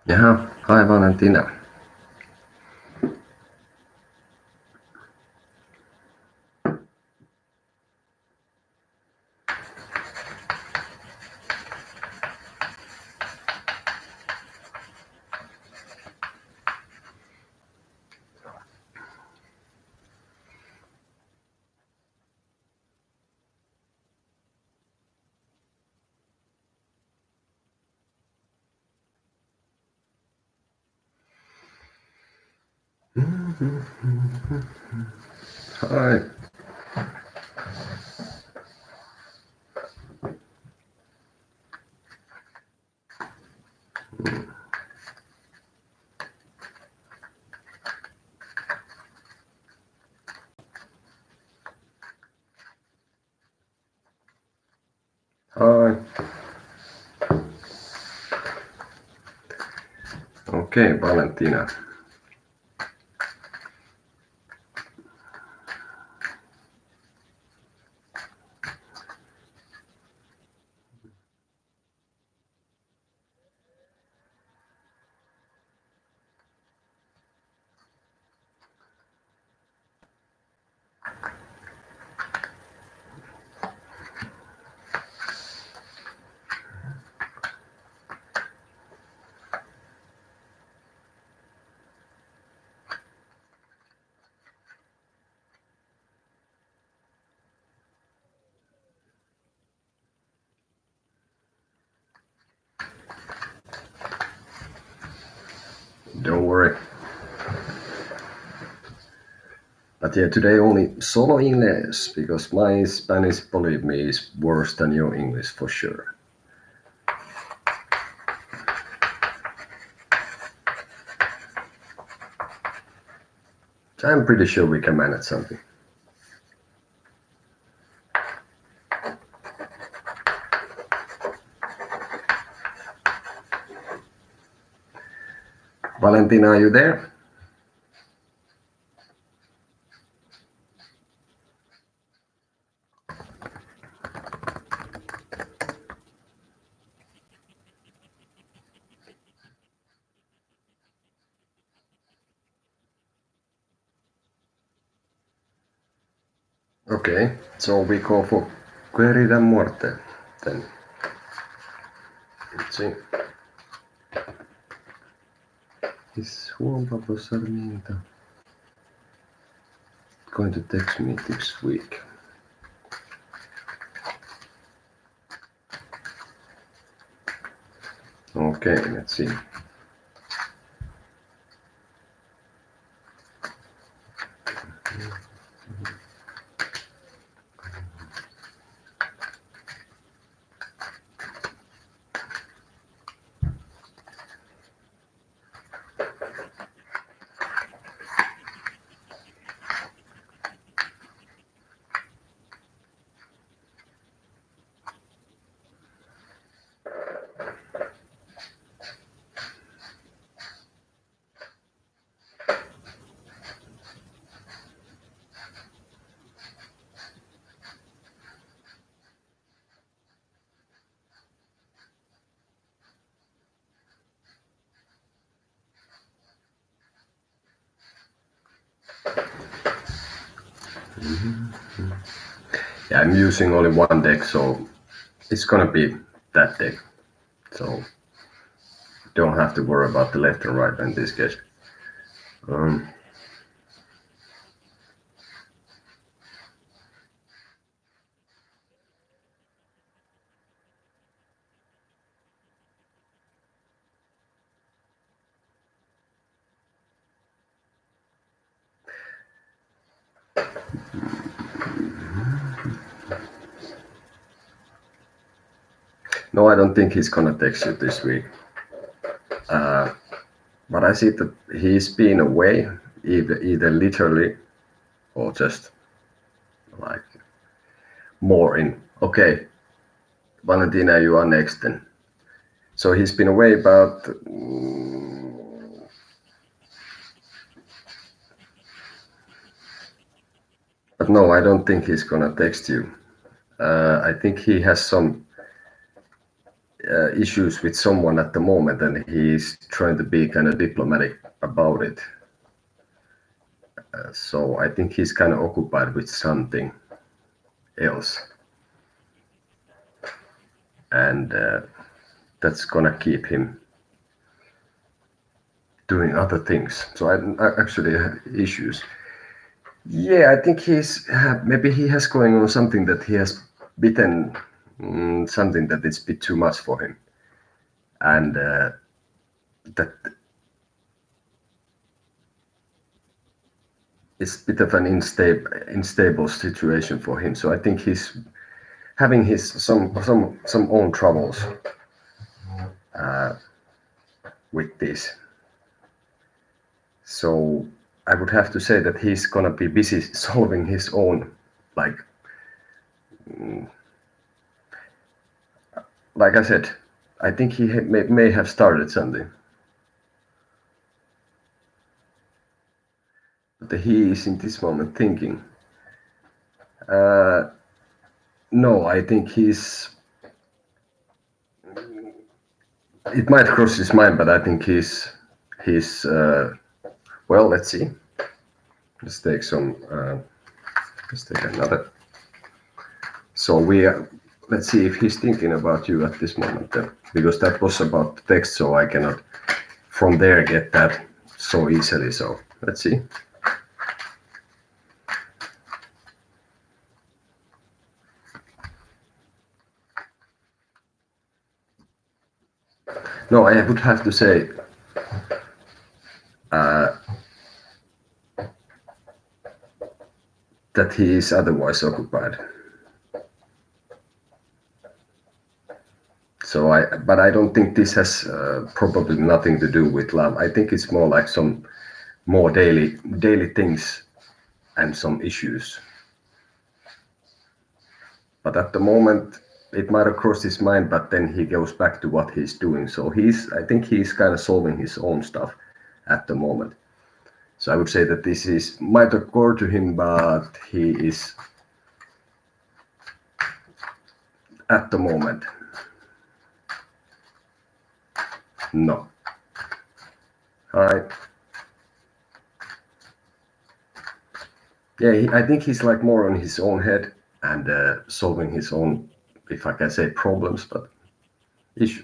Yeah, hi Valentina. Hi. Hi. Okay, Valentina. Don't worry. But yeah, today only solo English because my Spanish, believe me, is worse than your English for sure. So I'm pretty sure we can manage something. Valentina, are you there? Okay, so we go for Querida Muerte then. Let's see. Is Juan Pablo Sarmiento going to text me this week? Okay, let's see. Yeah, I'm using only one deck, so it's gonna be that deck. So don't have to worry about the left and right in this case. Um, no, I don't think he's gonna text you this week. But I see that he's been away, either literally or just like more in. Okay, Valentina, you are next then. So he's been away about. But no, I don't think he's gonna text you. I think he has some issues with someone at the moment, and he's trying to be kind of diplomatic about it. So I think he's kind of occupied with something else, and that's gonna keep him doing other things. So I actually have issues. Yeah, I think maybe he has going on something that he has bitten something that is a bit too much for him, and that it's a bit of an unstable situation for him. So I think he's having his some own troubles with this. So I would have to say that he's gonna be busy solving his own, like I said, I think he may have started something. But he is in this moment thinking. No, I think it might cross his mind, but I think he's well, let's see. Let's take another. So let's see if he's thinking about you at this moment then, because that was about the text, so I cannot from there get that so easily. So let's see. No, I would have to say that he is otherwise occupied. So but I don't think this has probably nothing to do with love. I think it's more like some more daily things and some issues. But at the moment, it might have crossed his mind, but then he goes back to what he's doing. So I think he's kind of solving his own stuff at the moment. So I would say that this might occur to him, but he is at the moment. No. Hi. Yeah, I think he's like more on his own head and solving his own, if I can say, problems, but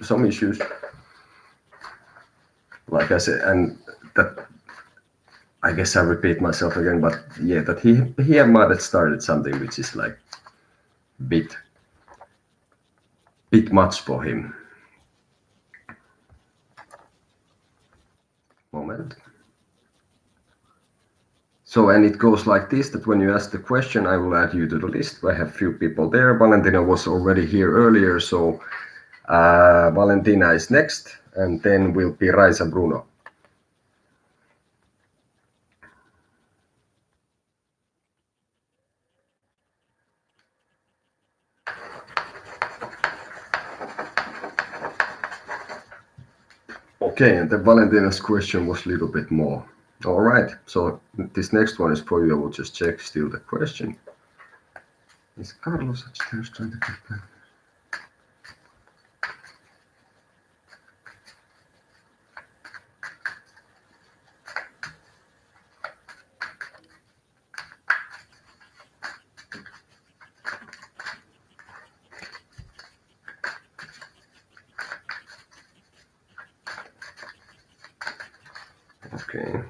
some issues. Like I said, and that I guess I repeat myself again, but yeah, that he might have started something which is like bit much for him. Moment. So, and it goes like this, that when you ask the question, I will add you to the list. I have few people there. Valentina was already here earlier, so Valentina is next, and then will be Raisa Bruno. Okay, and the Valentina's question was a little bit more. All right, so this next one is for you. I will just check still the question. Is Carlos upstairs trying to get back? Okay.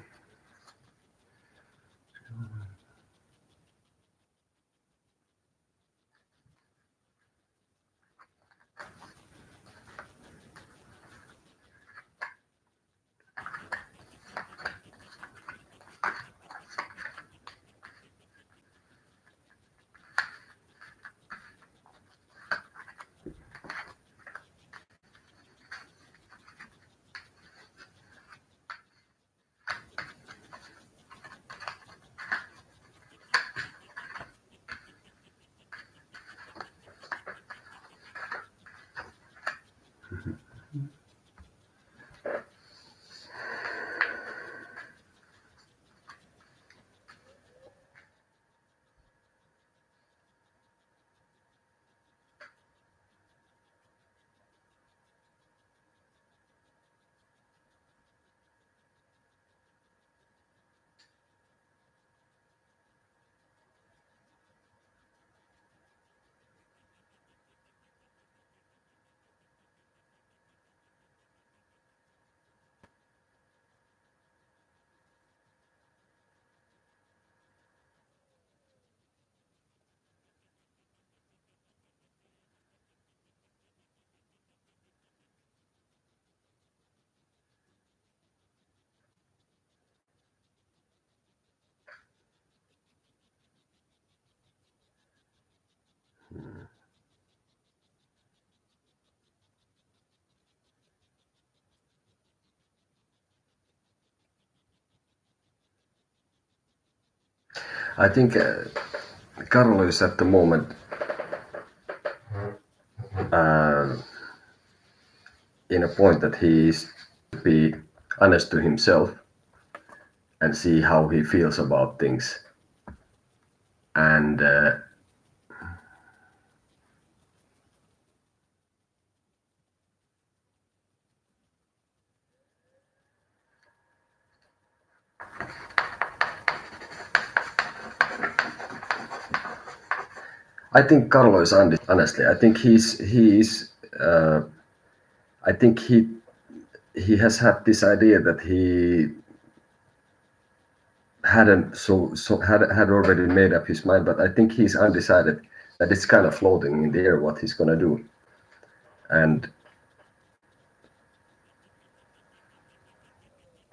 I think Carlo is at the moment in a point that he is to be honest to himself and see how he feels about things. And I think Carlo is honestly. I think I think he has had this idea that he hadn't had already made up his mind, but I think he's undecided. That it's kind of floating in the air what he's gonna do, and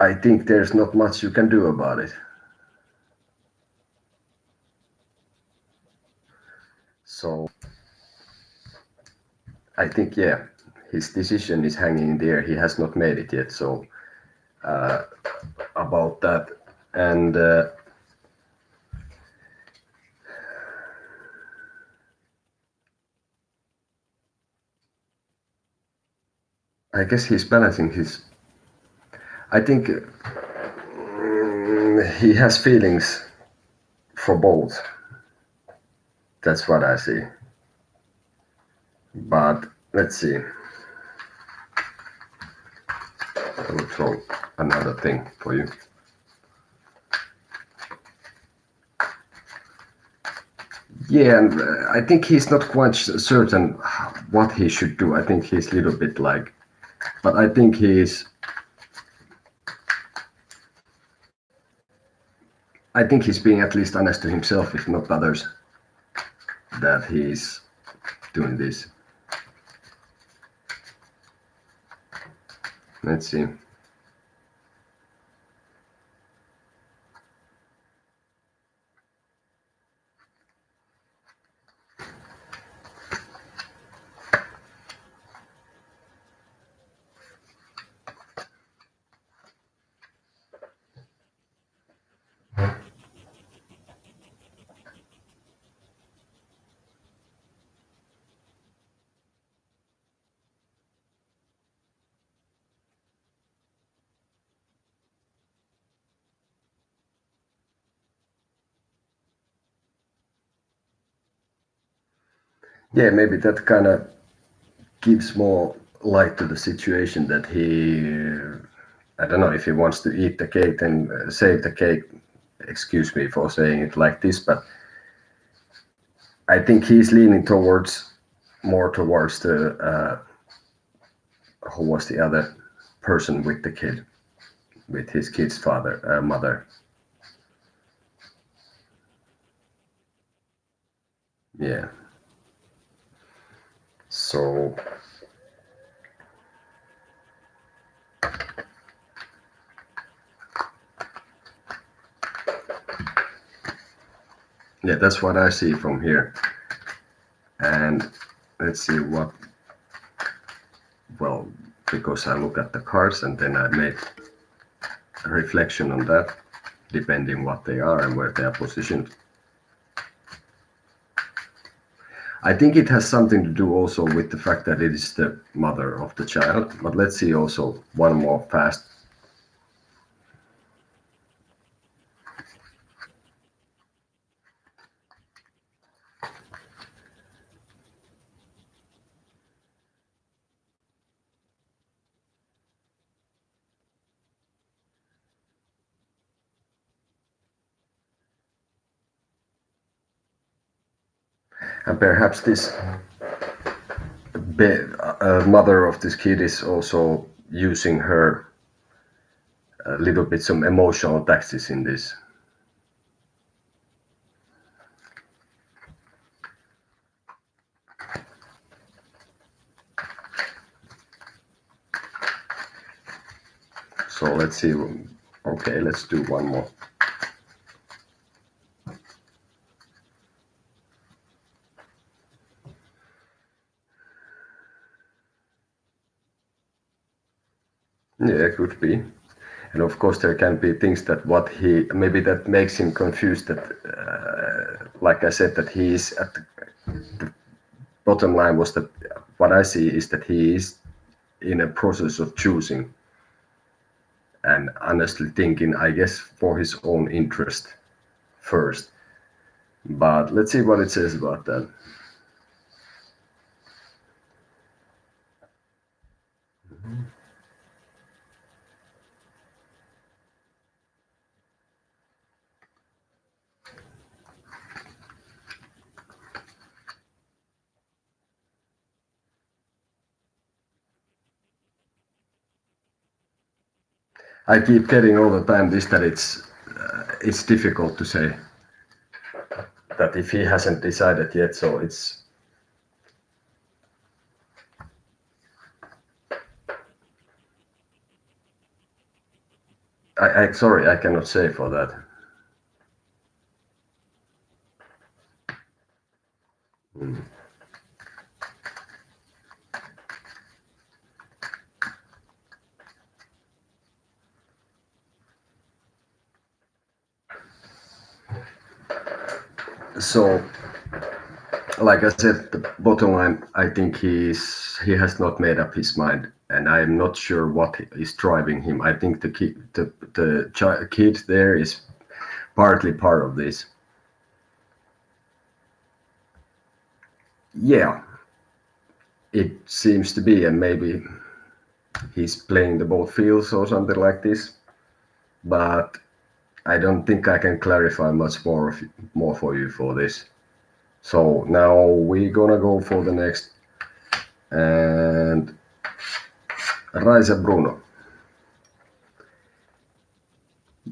I think there's not much you can do about it. So I think his decision is hanging in the air. He has not made it yet. So about that, and I guess he's balancing his. I think he has feelings for both. That's what I see. But let's see. I will throw another thing for you. Yeah, and I think he's not quite certain what he should do. I think he's a little bit like, but I think he's being at least honest to himself, if not others, that he's doing this. Let's see. Yeah, maybe that kind of gives more light to the situation that I don't know if he wants to eat the cake, then save the cake. Excuse me for saying it like this, but I think he's leaning more towards the who was the other person with the kid, with his kid's mother. Yeah. So yeah, that's what I see from here. And let's see well, because I look at the cards and then I make a reflection on that, depending what they are and where they are positioned. I think it has something to do also with the fact that it is the mother of the child. But let's see also one more fast. And perhaps this mother of this kid is also using her a little bit some emotional taxes in this. So let's see. Okay, let's do one more. Yeah, could be. And of course, there can be things that what he maybe that makes him confused. That, like I said, that he is at the bottom line was that what I see is that he is in a process of choosing and honestly thinking, I guess, for his own interest first. But let's see what it says about that. I keep getting all the time this that it's difficult to say that if he hasn't decided yet. So it's I sorry I cannot say for that. So like I said, the bottom line, I think he has not made up his mind, and I'm not sure what is driving him. I think the kid there is partly part of this. Yeah, it seems to be, and maybe he's playing the both fields or something like this. But I don't think I can clarify much more for you for this. So now we're gonna go for the next, and Raisa Bruno.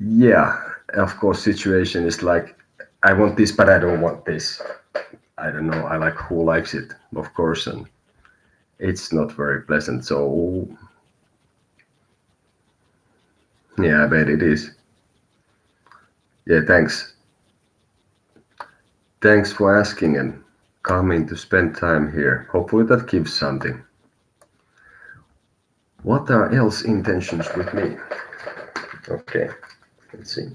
Yeah, of course, situation is like, I want this, but I don't want this. I don't know. I like who likes it, of course, and it's not very pleasant. So, yeah, I bet it is. Yeah, thanks. Thanks for asking and coming to spend time here. Hopefully that gives something. What are else intentions with me? Okay, let's see.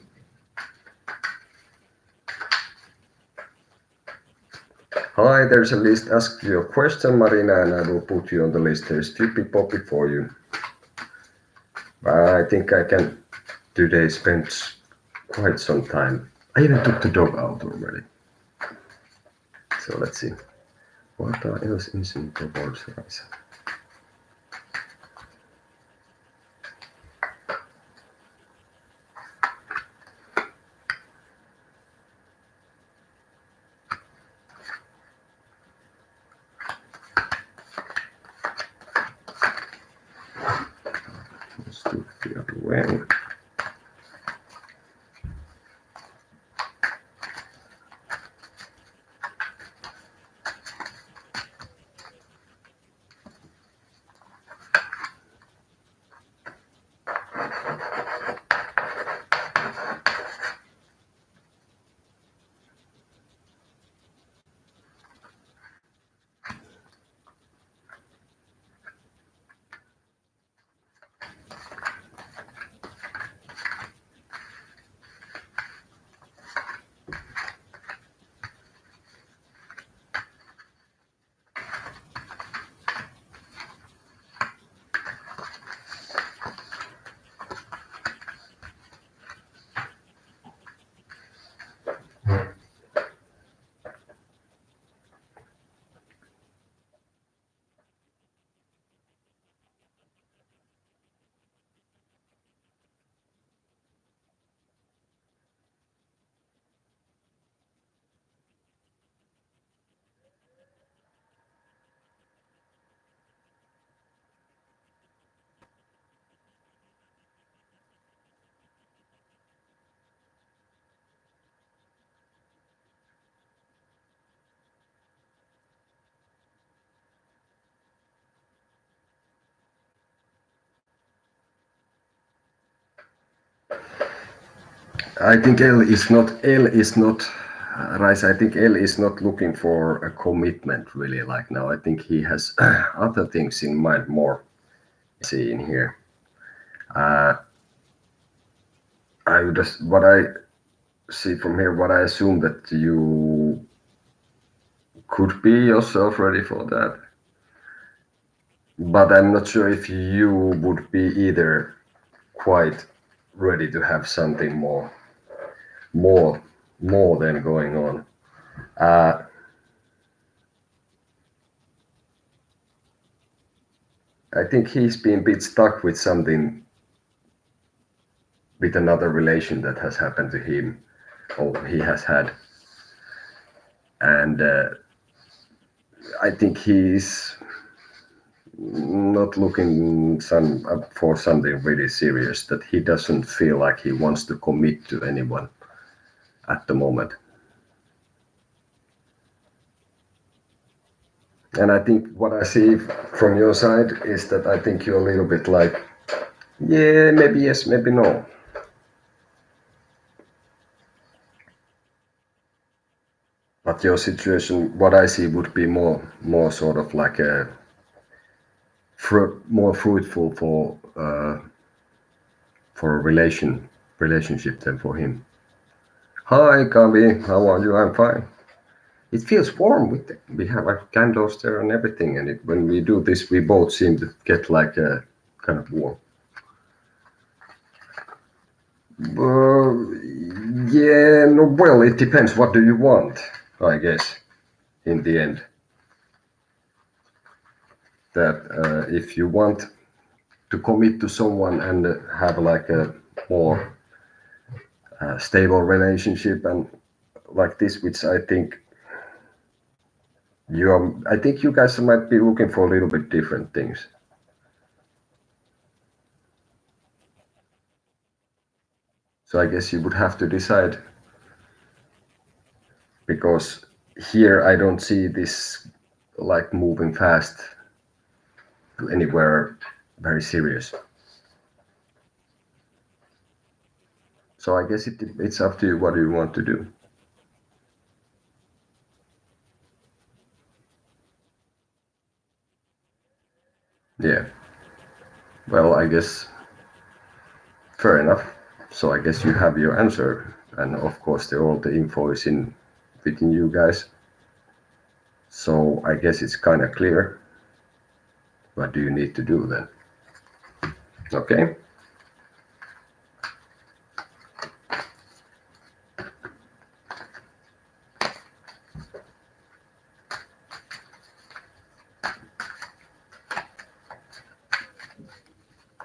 Hi, there's a list. Ask your question, Marina, and I will put you on the list. There's Tippy Poppy for you. I think I can today spend quite some time. I even took the dog out already. So let's see. What are else in towards Raisa? Let's do the other way. I think L is not Rice. I think L is not looking for a commitment really. Like now, I think he has other things in mind more. See in here. I would just, what I see from here, what I assume that you could be yourself ready for that, but I'm not sure if you would be either quite ready to have something more, more than going on. Uh, I think he's been a bit stuck with something, with another relation that has happened to him or he has had, and I think he's not looking up for something really serious, that he doesn't feel like he wants to commit to anyone at the moment. And I think what I see from your side is that I think you're a little bit like, yeah, maybe yes, maybe no. But your situation, what I see, would be more sort of like a more fruitful for a relationship than for him. Hi, Gabi, how are you? I'm fine. It feels warm with we have like candles there and everything, and when we do this, we both seem to get like a kind of warm. Yeah, no, well, it depends. What do you want? I guess in the end, that if you want to commit to someone and have like a more stable relationship and like this, which I think I think you guys might be looking for a little bit different things. So I guess you would have to decide, because here I don't see this like moving fast to anywhere very serious. So I guess it's up to you what you want to do. Yeah. Well, I guess fair enough. So I guess you have your answer, and of course all the info is in within you guys. So I guess it's kind of clear. What do you need to do then? Okay.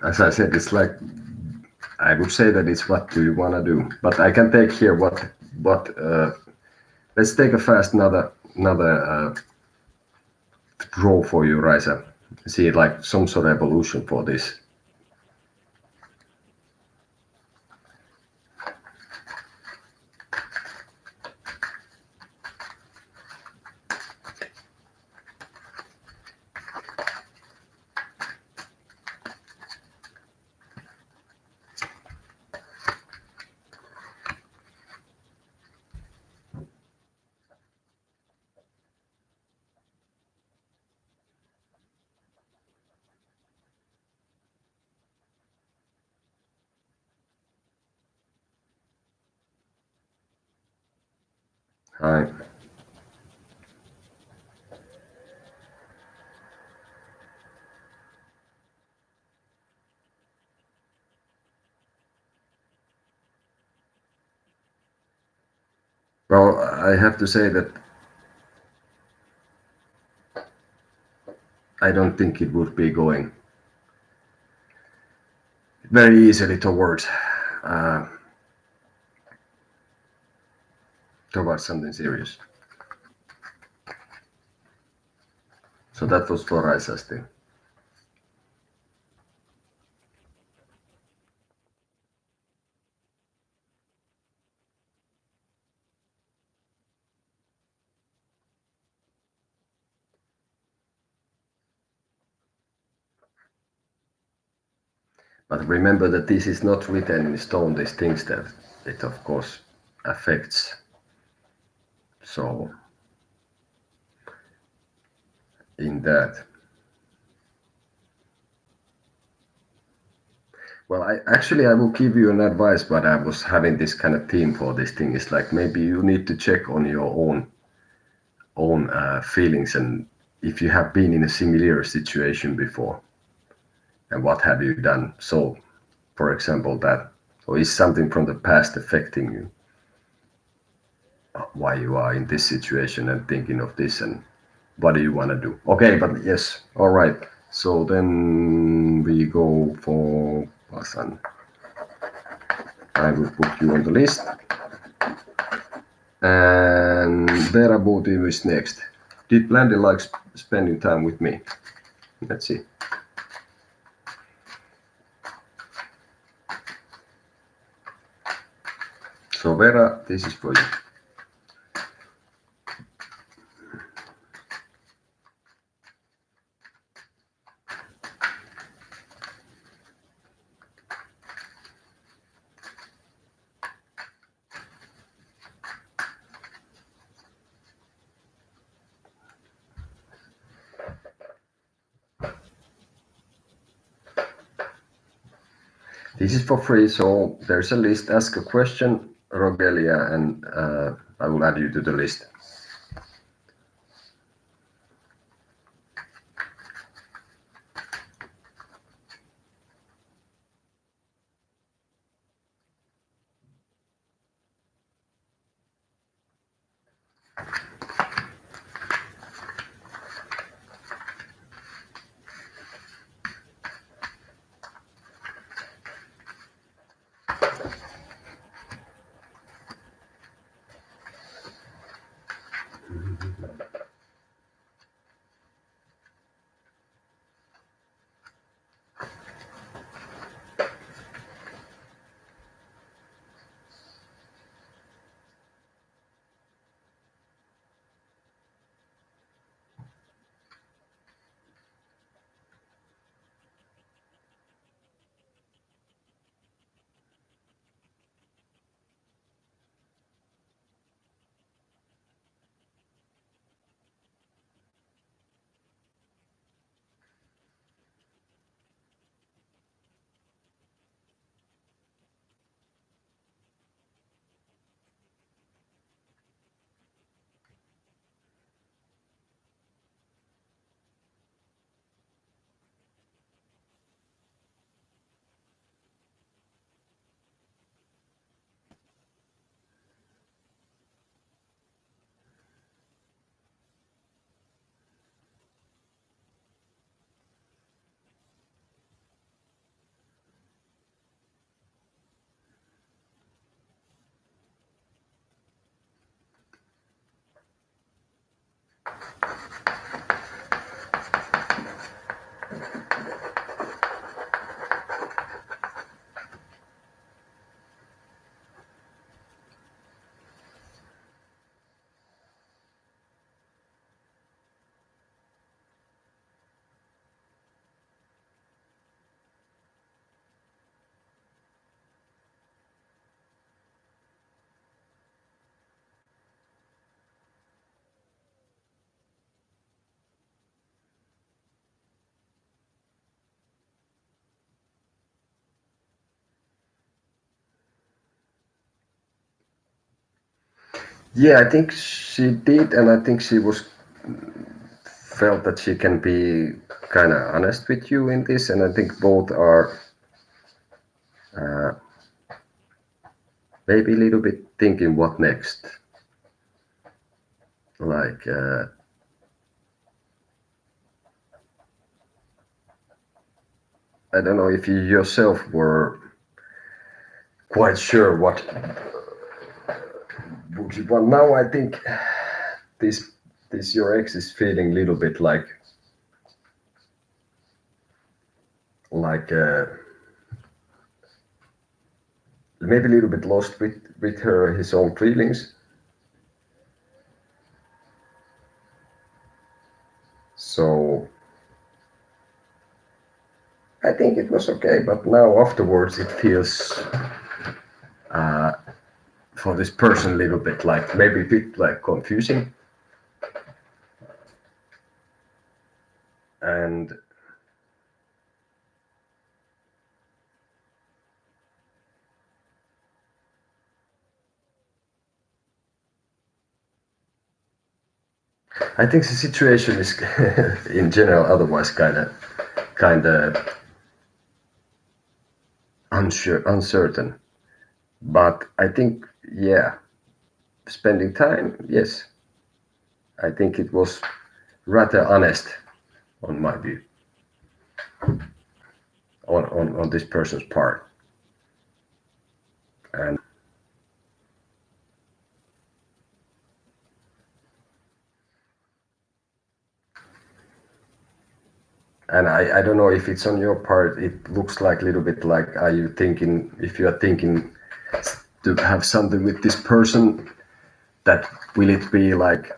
As I said, it's like, I would say that it's what do you want to do, but I can take here what. Let's take a fast another draw for you, Raisa. See like some sort of evolution for this. Hi. Well, I have to say that I don't think it would be going very easily uh, towards something serious. So that was for Raisa's thing. But remember that this is not written in stone, these things that it of course affects. So in that. Well, I will give you an advice, but I was having this kind of theme for this thing. It's like maybe you need to check on your own feelings and if you have been in a similar situation before and what have you done. So, for example, that or is something from the past affecting you? Why you are in this situation and thinking of this and what do you want to do? Okay, but yes, all right. So then we go for Pasan. I will put you on the list. And Vera Booty is next. Did Blandy like spending time with me? Let's see. So Vera, this is for you. This is for free, so there's a list. Ask a question, Rogelia, and I will add you to the list. Yeah, I think she did, and I think she was felt that she can be kind of honest with you in this, and I think both are uh, maybe a little bit thinking what next. Like I don't know if you yourself were quite sure what would you want. Now I think this this your ex is feeling a little bit like maybe a little bit lost with her his own feelings. So I think it was okay, but now afterwards it feels uh, for this person a little bit like maybe a bit like confusing and I think the situation is in general otherwise kind of uncertain. But I think, yeah, spending time, yes, I think it was rather honest on my view on this person's part. And I don't know if it's on your part. It looks like a little bit like, are you thinking, if you are thinking to have something with this person, that will it be like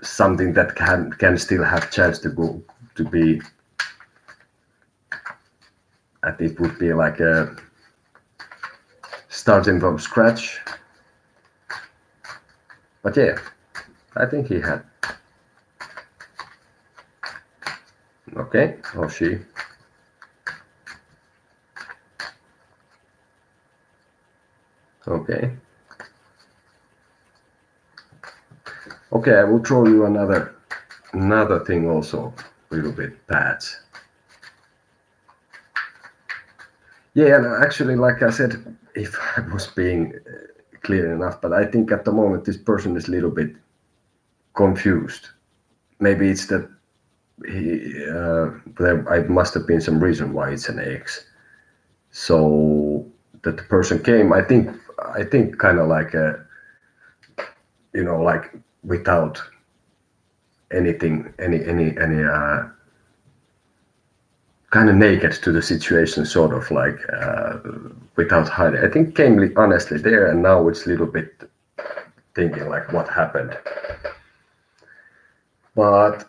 something that can still have chance to go to be, that it would be like a starting from scratch. But yeah, I think he had. Okay, or she. Okay. Okay, I will throw you another thing also, a little bit bad. Yeah, and actually, like I said, if I was being clear enough, but I think at the moment this person is a little bit confused. Maybe it's that there I must have been some reason why it's an X. So that the person came, I think kind of like like without anything, any kind of naked to the situation, sort of like without hiding. I think came honestly there, and now it's a little bit thinking like what happened. But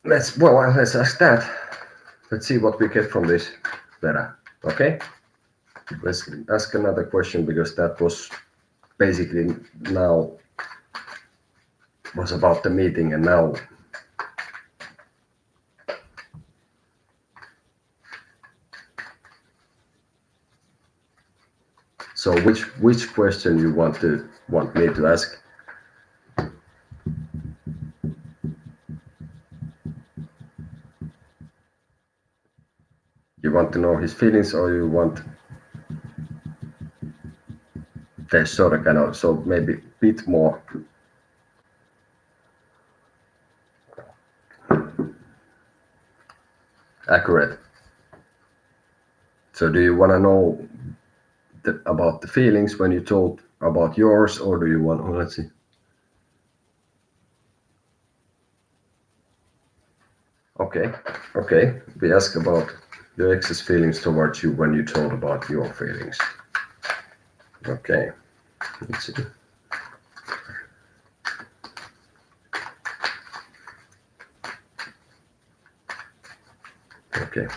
let's ask that. Let's see what we get from this, Vera. Okay, let's ask another question, because that was basically now was about the meeting, and now so which question you want me to ask? You want to know his feelings, or you want the sort of kind of, so maybe a bit more accurate? So do you want to know about the feelings when you told about yours, or do you want? Oh, let's see. Okay, okay. We ask about your ex's feelings towards you when you told about your feelings. Okay, let's see. Okay.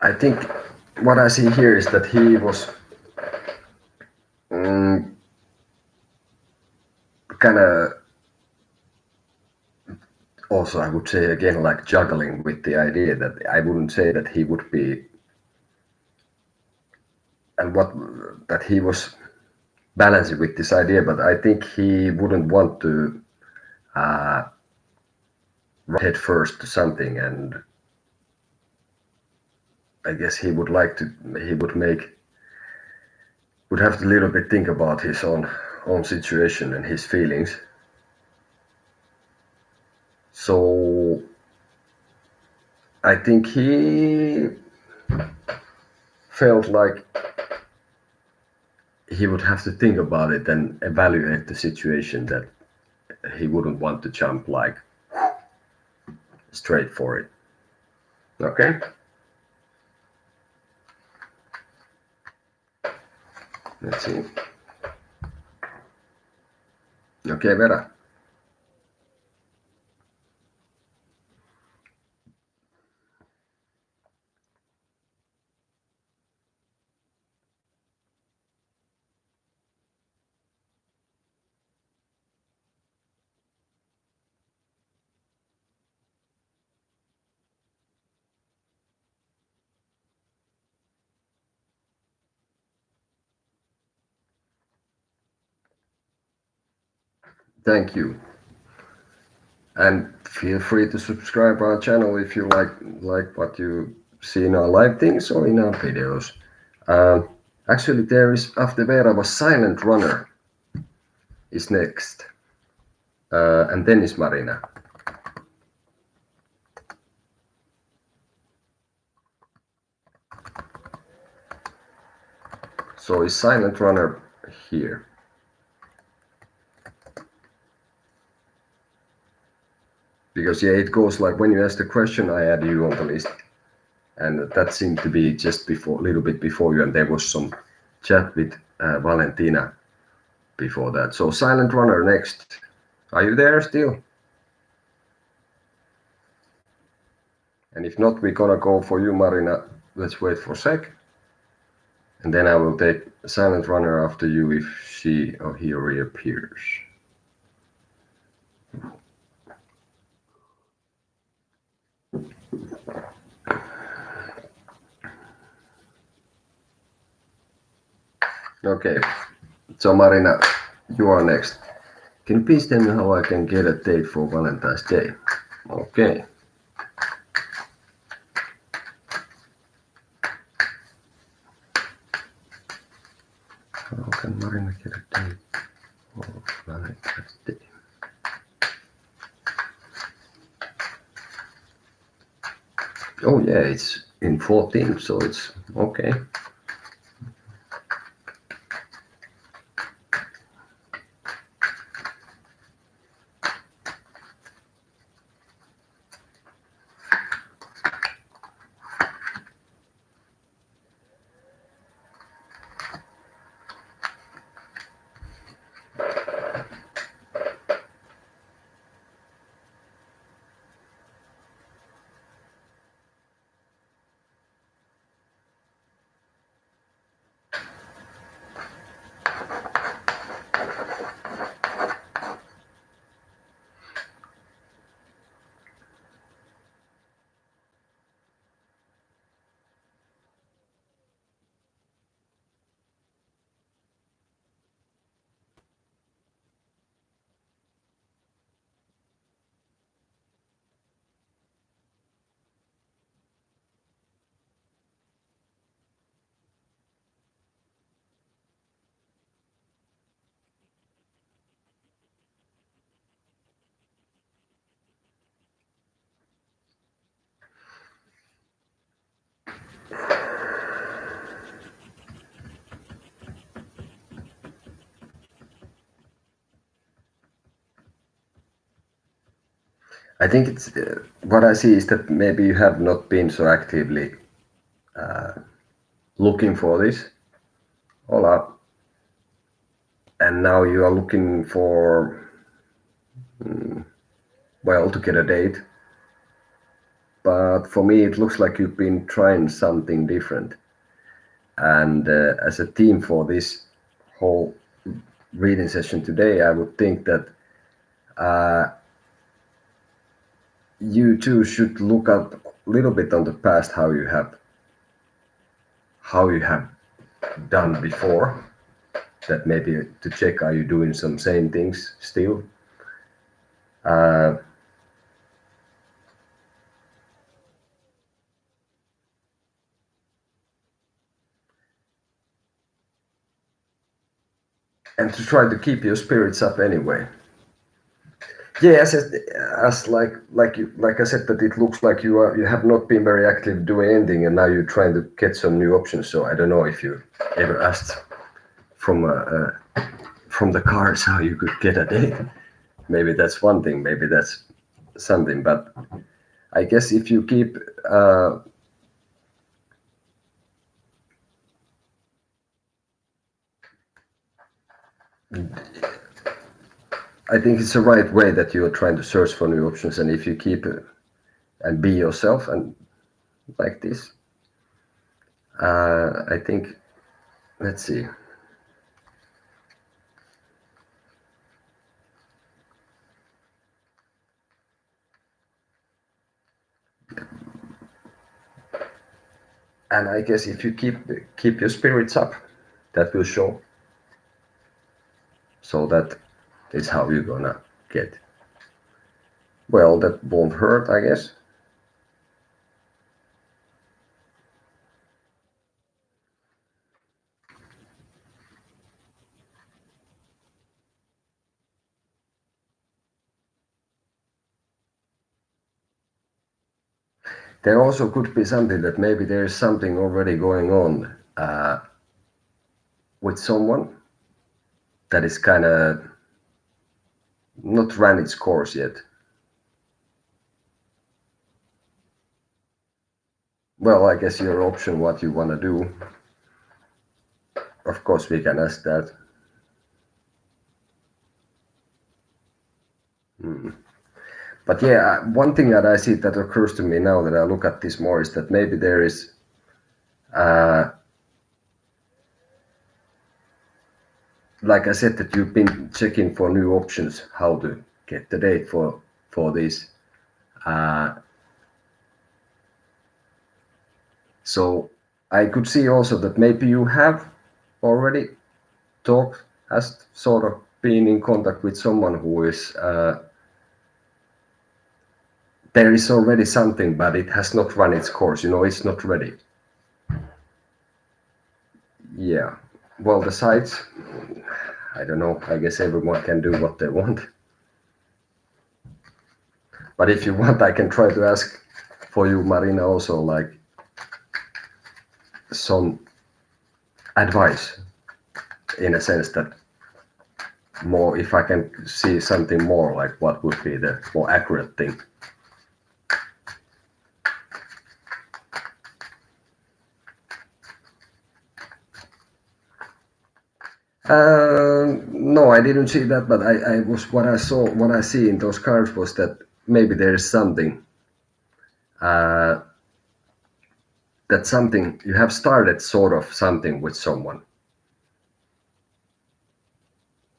I think what I see here is that he was kind of also I would say again, like juggling with the idea that I wouldn't say that he would be, and what that he was balancing with this idea, but I think he wouldn't want to uh, head first to something, and I guess he would like to, he would have to a little bit think about his own situation and his feelings. So I think he felt like he would have to think about it and evaluate the situation, that he wouldn't want to jump like straight for it. Okay? Let's see. Okay, Vera. Thank you. And feel free to subscribe our channel if you like what you see in our live things or in our videos. Actually, there is, after Vera was Silent Runner is next, and then is Marina. So is Silent Runner here? Because yeah, it goes like when you ask the question, I add you on the list, and that seemed to be just before, a little bit before you, and there was some chat with Valentina before that. So Silent Runner next. Are you there still? And if not, we're gonna go for you, Marina. Let's wait for a sec. And then I will take Silent Runner after you if she or he reappears. Okay, so Marina, you are next. Can you please tell me how I can get a date for Valentine's Day? Okay. How can Marina get a date for Valentine's Day? Oh yeah, it's in 14, so it's okay. I think it's what I see is that maybe you have not been so actively looking for this. Hola. And now you are looking for, well, to get a date. But for me, it looks like you've been trying something different. And as a theme for this whole reading session today, I would think that you too should look at a little bit on the past, how you have done before. That maybe to check, are you doing some same things still? Uh, and to try to keep your spirits up anyway. Yeah, as like I said, that it looks like you have not been very active doing anything, and now you're trying to get some new options. So I don't know if you ever asked from from the cards how you could get a date. Maybe that's one thing. Maybe that's something. But I guess if you keep, I think it's the right way that you are trying to search for new options, and if you keep and be yourself and like this, I think. Let's see. And I guess if you keep your spirits up, that will show. So that is how you're gonna get. Well, that won't hurt, I guess. There also could be something that maybe there is something already going on with someone that is kind of not ran its course yet. Well, I guess your option, what you want to do. Of course, we can ask that. Hmm. But yeah, one thing that I see that occurs to me now that I look at this more is that maybe there is, uh, like I said, that you've been checking for new options, how to get the date for this. Uh, so I could see also that maybe you have already talked, has sort of been in contact with someone who is there is already something, but it has not run its course. You know, it's not ready. Yeah. Well, the sites, I don't know. I guess everyone can do what they want. But if you want, I can try to ask for you, Marina, also like some advice in a sense that more, if I can see something more, like what would be the more accurate thing. No, I didn't see that, but I was what I saw, what I see in those cards was that maybe there is something uh, that something you have started sort of something with someone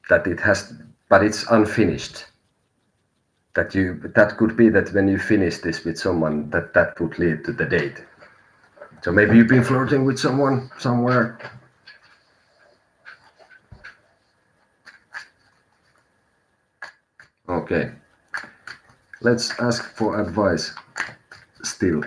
that it has, but it's unfinished. That could be that when you finish this with someone, that would lead to the date. So maybe you've been flirting with someone somewhere. Okay, let's ask for advice still.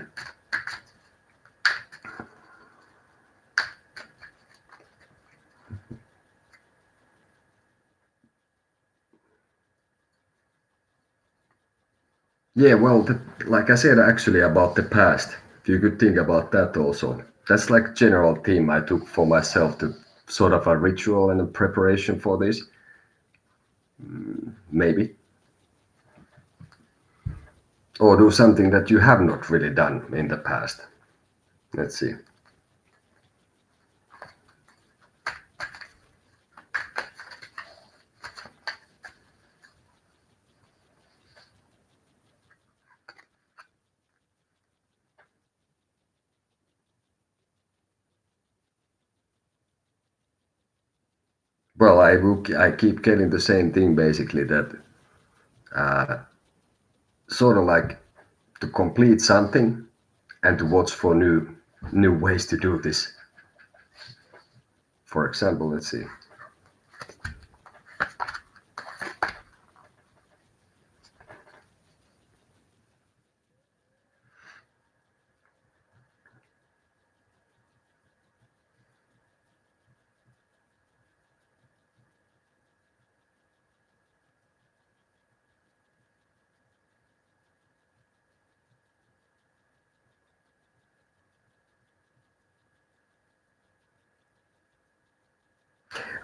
Yeah, well, like I said, actually about the past, if you could think about that also. That's like general theme I took for myself to sort of a ritual and a preparation for this. Maybe. Or do something that you have not really done in the past. Let's see. Well, I keep getting the same thing basically that uh, sort of like to complete something and to watch for new ways to do this. For example, let's see.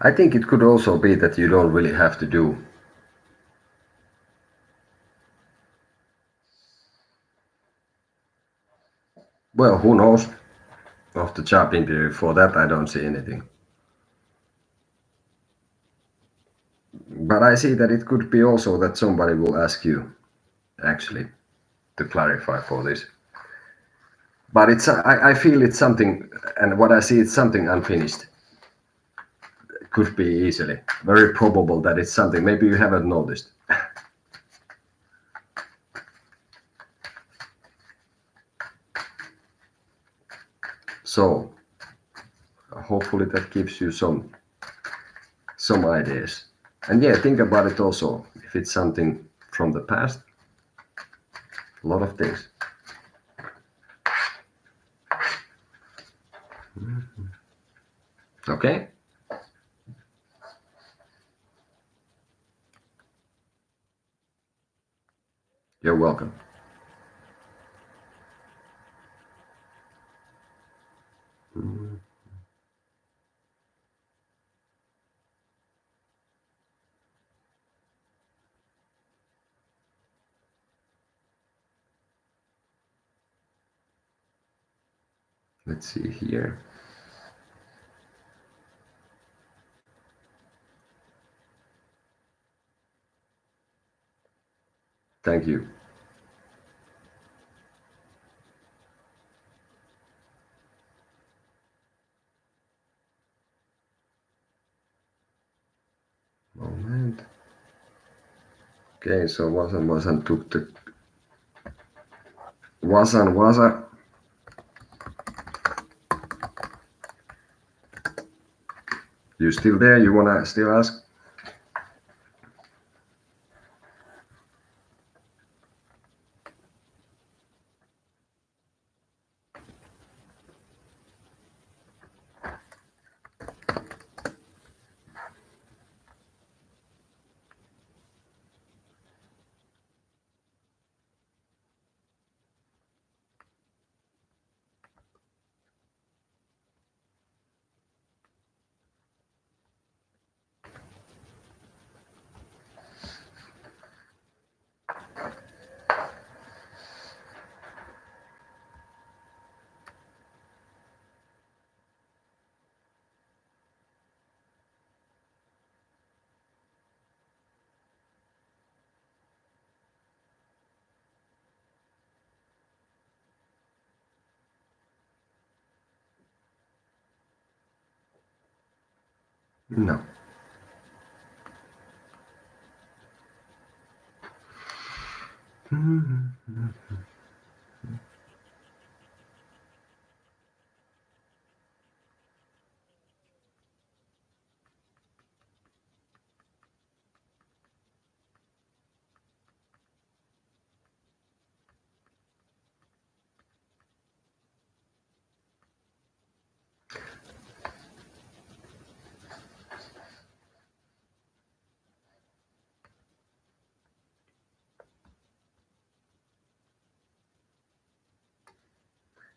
I think it could also be that you don't really have to do well, who knows of the job interview. For that I don't see anything. But I see that it could be also that somebody will ask you actually to clarify for this. But I feel it's something, and what I see it's something unfinished. Could be easily. Very probable that it's something maybe you haven't noticed. So hopefully that gives you some ideas. And yeah, think about it also. If it's something from the past, a lot of things. Okay? You're welcome. Let's see here. Thank you. Moment. Okay, so Wasan took the Wasan. You still there? You wanna still ask? No.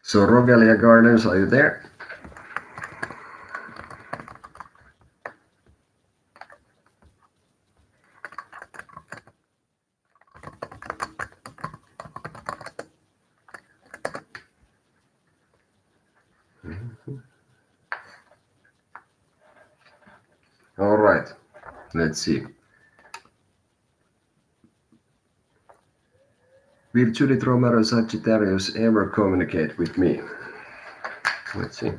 So Rogelia Gardens, are you there? All right. Let's see. Will Judith Romero Sagittarius ever communicate with me? Let's see.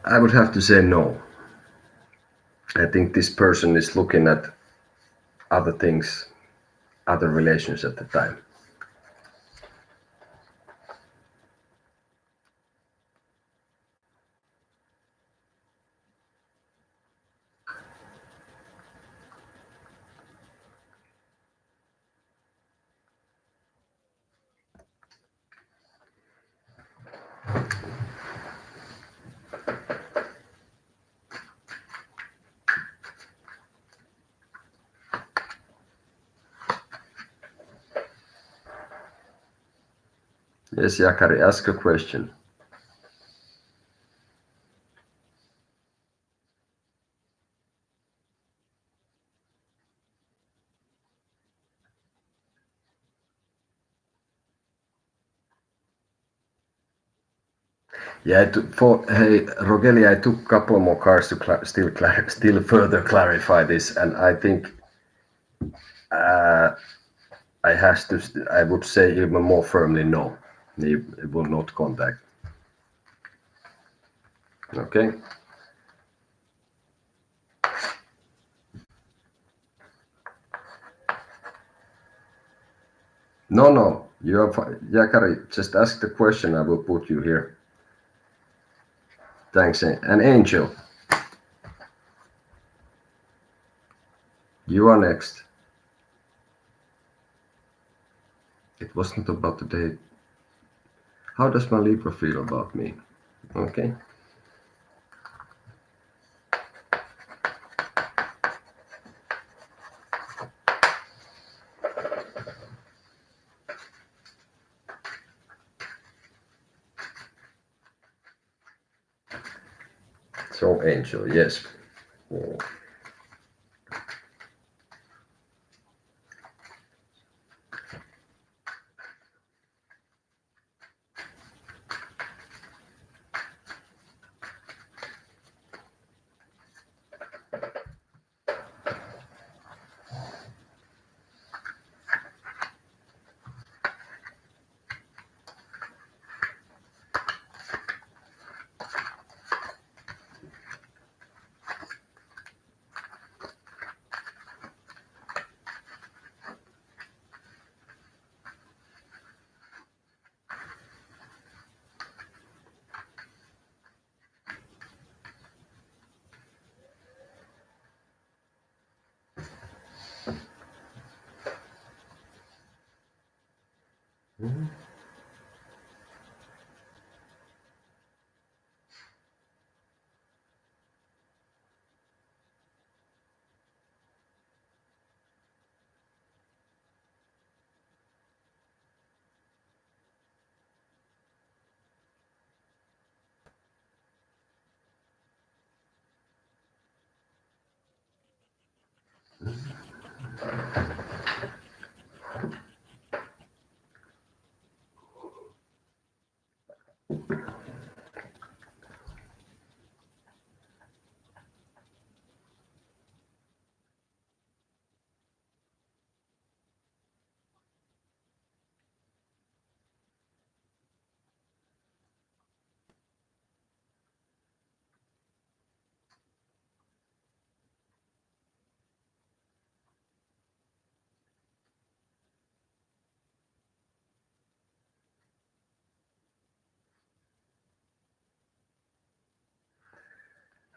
I would have to say no. I think this person is looking at other things, other relations at the time. Yes, Jakari, ask a question. Yeah, hey, Rogeli, I took a couple more cards to still further clarify this, and I think uh, I would say even more firmly no. He will not contact. Okay. No, no, you have Jakari. Just ask the question. I will put you here. Thanks, and Angel, you are next. It wasn't about the date. How does my Libra feel about me? Okay. So Angel, yes.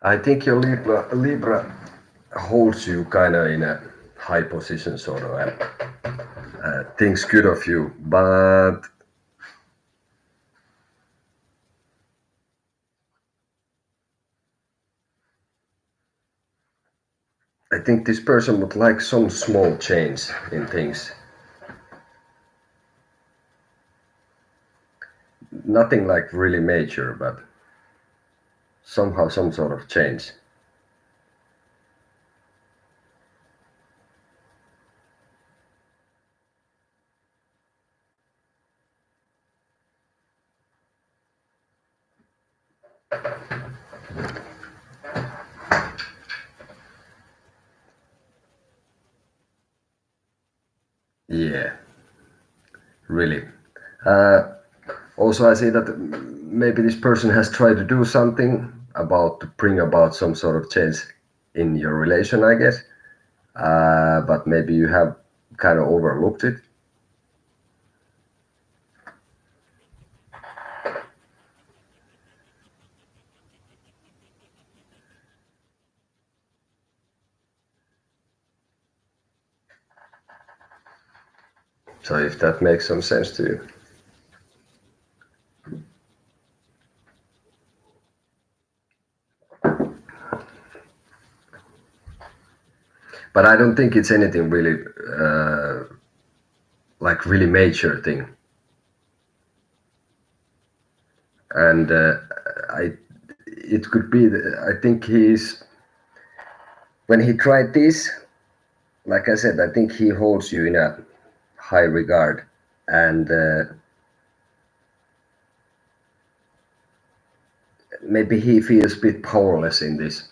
I think your Libra holds you kind of in a high position, sort of, and thinks good of you. But I think this person would like some small change in things. Nothing like really major, but somehow some sort of change. Yeah, really. Uh, Also, I see that maybe this person has tried to do something about to bring about some sort of change in your relation, I guess. But maybe you have kind of overlooked it. So if that makes some sense to you. But I don't think it's anything really like really major thing. And I, it could be. I think he's when he tried this. Like I said, I think he holds you in a high regard, and maybe he feels a bit powerless in this.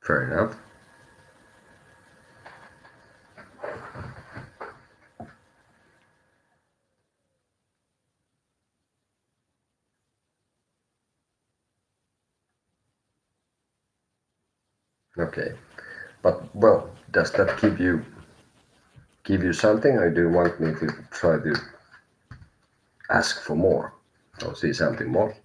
Fair enough. Okay, but well, does that give you something, or do you want me to try to ask for more or see something more?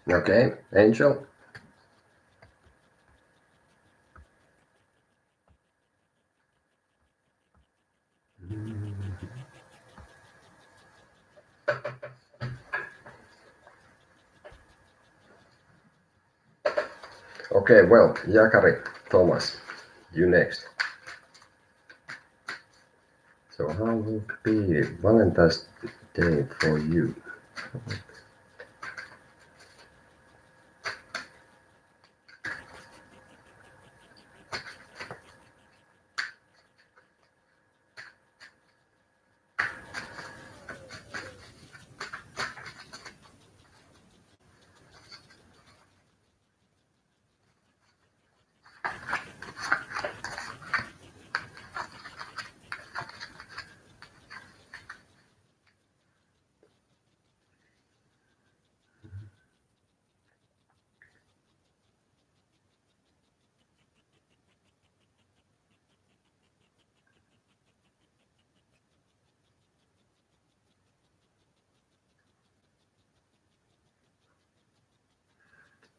Okay, Angel. Okay, well, Jakari, Thomas, you next. So how would be Valentine's Day for you?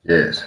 Yes.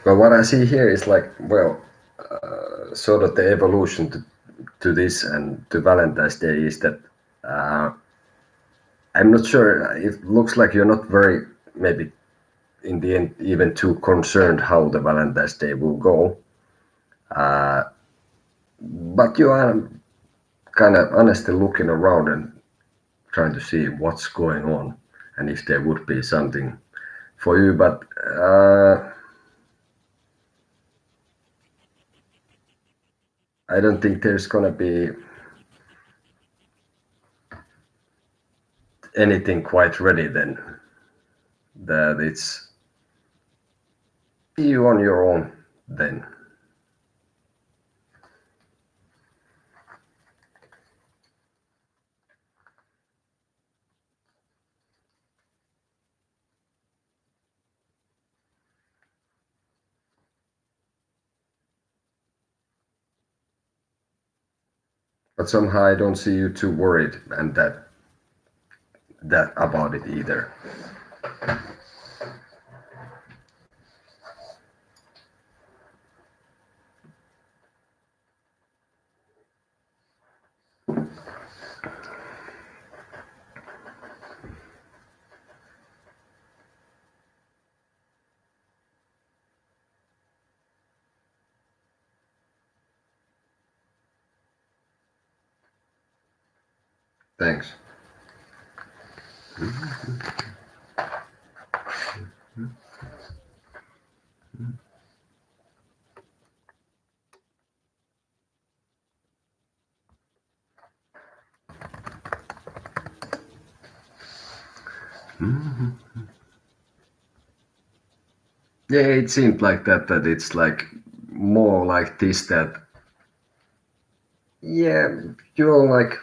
But what I see here is like, well, sort of the evolution to this and to Valentine's Day is that uh, I'm not sure. It looks like you're not very, maybe in the end, even too concerned how the Valentine's Day will go. Uh, but you are kind of honestly looking around and trying to see what's going on and if there would be something for you. But I don't think there's gonna be anything quite ready then. That it's you on your own then. But somehow I don't see you too worried and that about it either. Thanks. Yeah, it seemed like that it's like more like this that yeah, you're like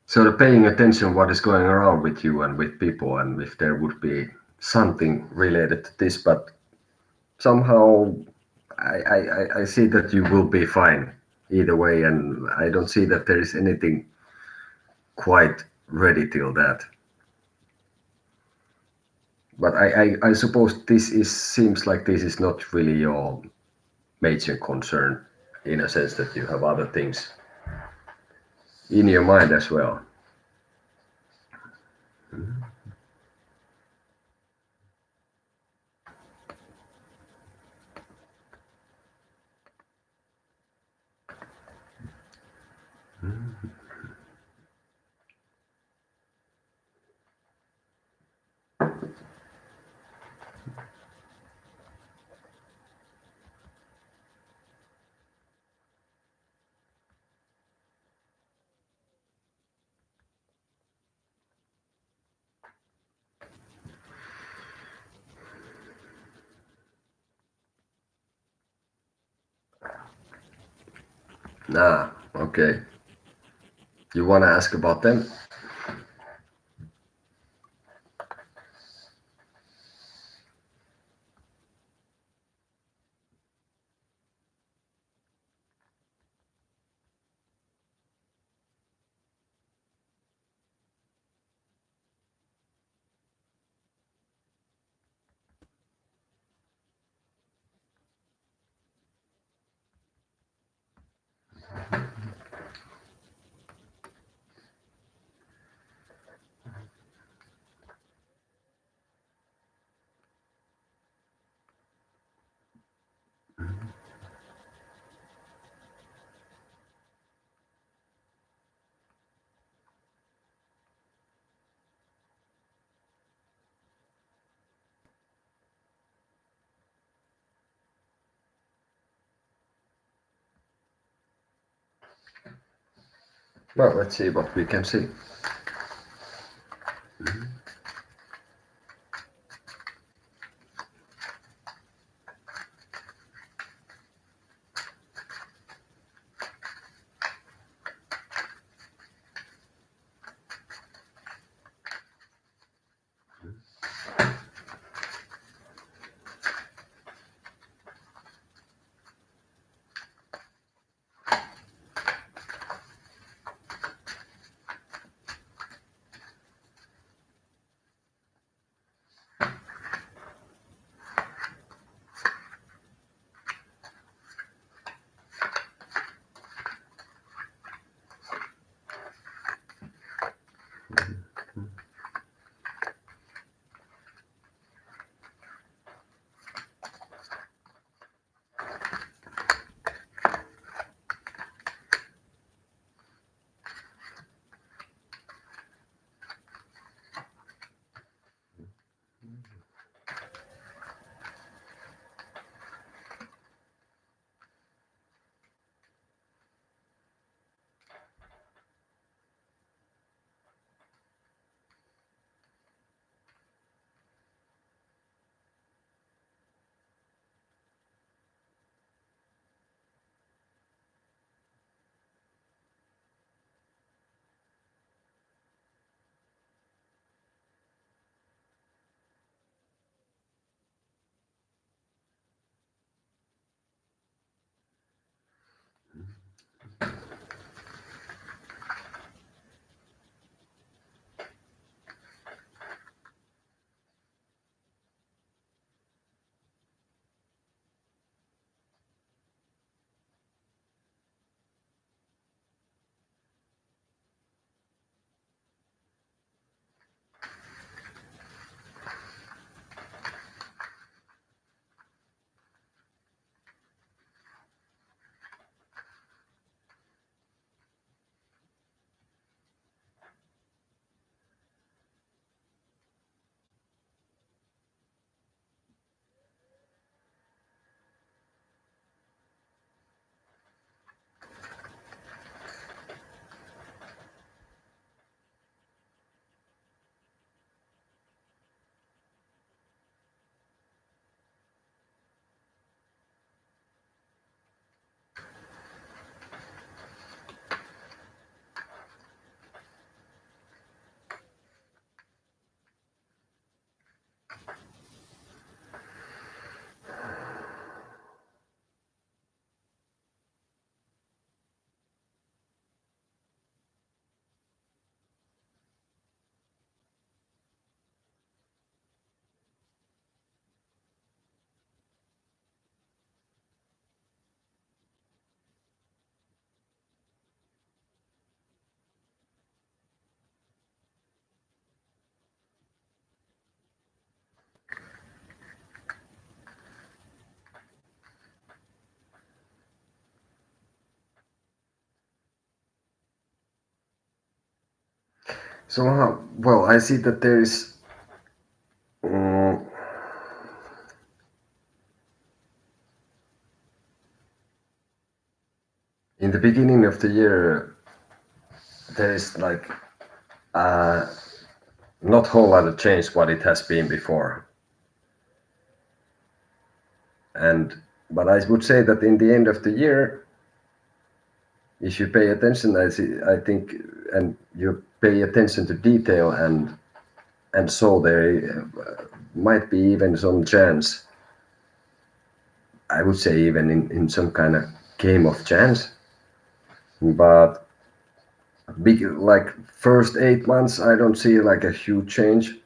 sort of paying attention what is going around with you and with people and if there would be something related to this, but somehow I see that you will be fine either way, and I don't see that there is anything quite ready till that. But I suppose this is seems like this is not really your major concern in a sense that you have other things in your mind as well. Ah, okay. You want to ask about them? Well, let's see what we can see. So, well, I see that there is. mm, in the beginning of the year, there is like uh, not whole lot of change what it has been before, and but I would say that in the end of the year, if you pay attention, I think, and you pay attention to detail, and so there might be even some chance. I would say even in some kind of game of chance, but big like first 8 months, I don't see like a huge change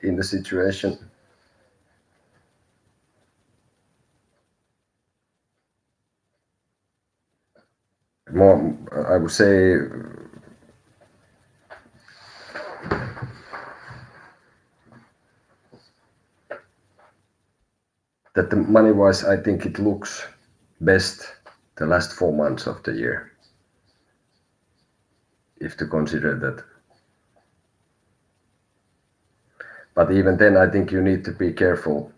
in the situation. More, I would say that the money wise, I think it looks best the last 4 months of the year, if to consider that. But even then, I think you need to be careful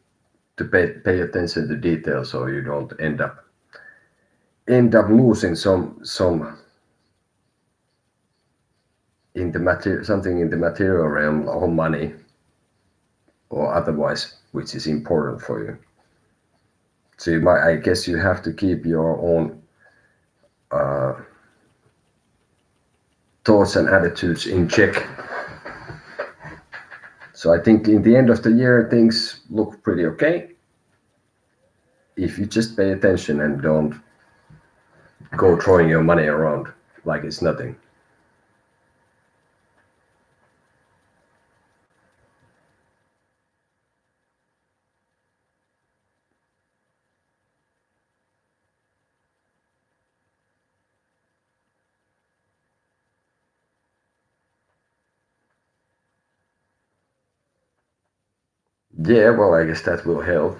to pay attention to details so you don't end up losing some in the material, something in the material realm or money or otherwise, which is important for you. So I guess you have to keep your own uh, thoughts and attitudes in check. So I think in the end of the year, things look pretty okay if you just pay attention and don't go throwing your money around like it's nothing. Yeah, well, I guess that will help.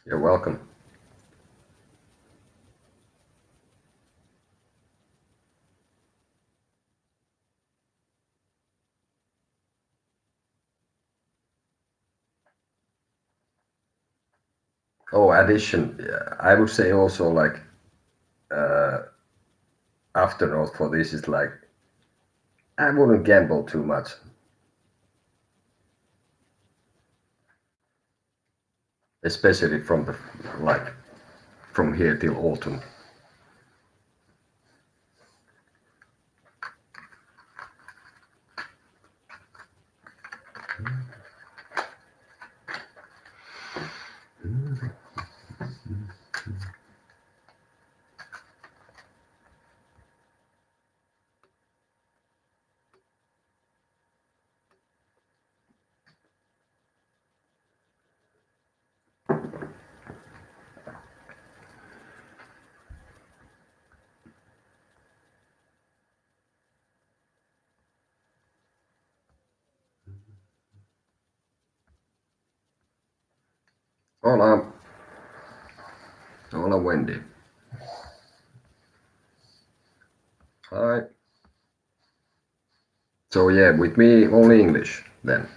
You're welcome. Oh, addition, I would say also like uh, afternote for this is like I wouldn't gamble too much, especially from the like from here till autumn. Hola, hola Wendy. Hi. So yeah, with me only English then.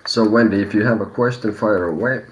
So Wendy, if you have a question, fire away.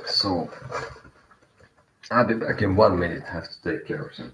So I'll be back in 1 minute. Have to take care of something.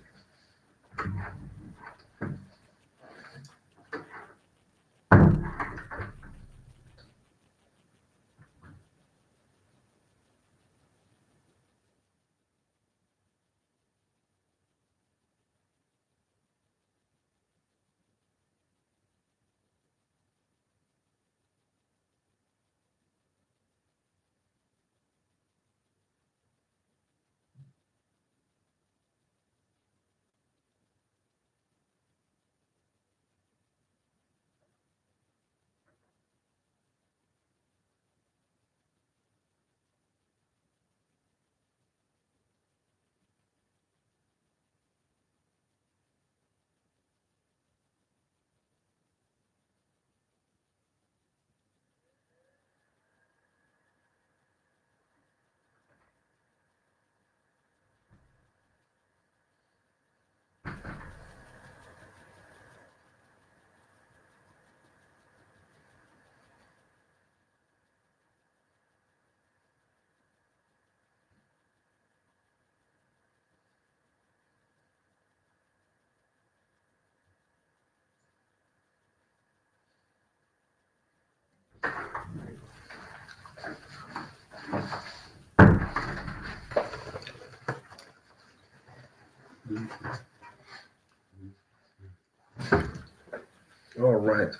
All right.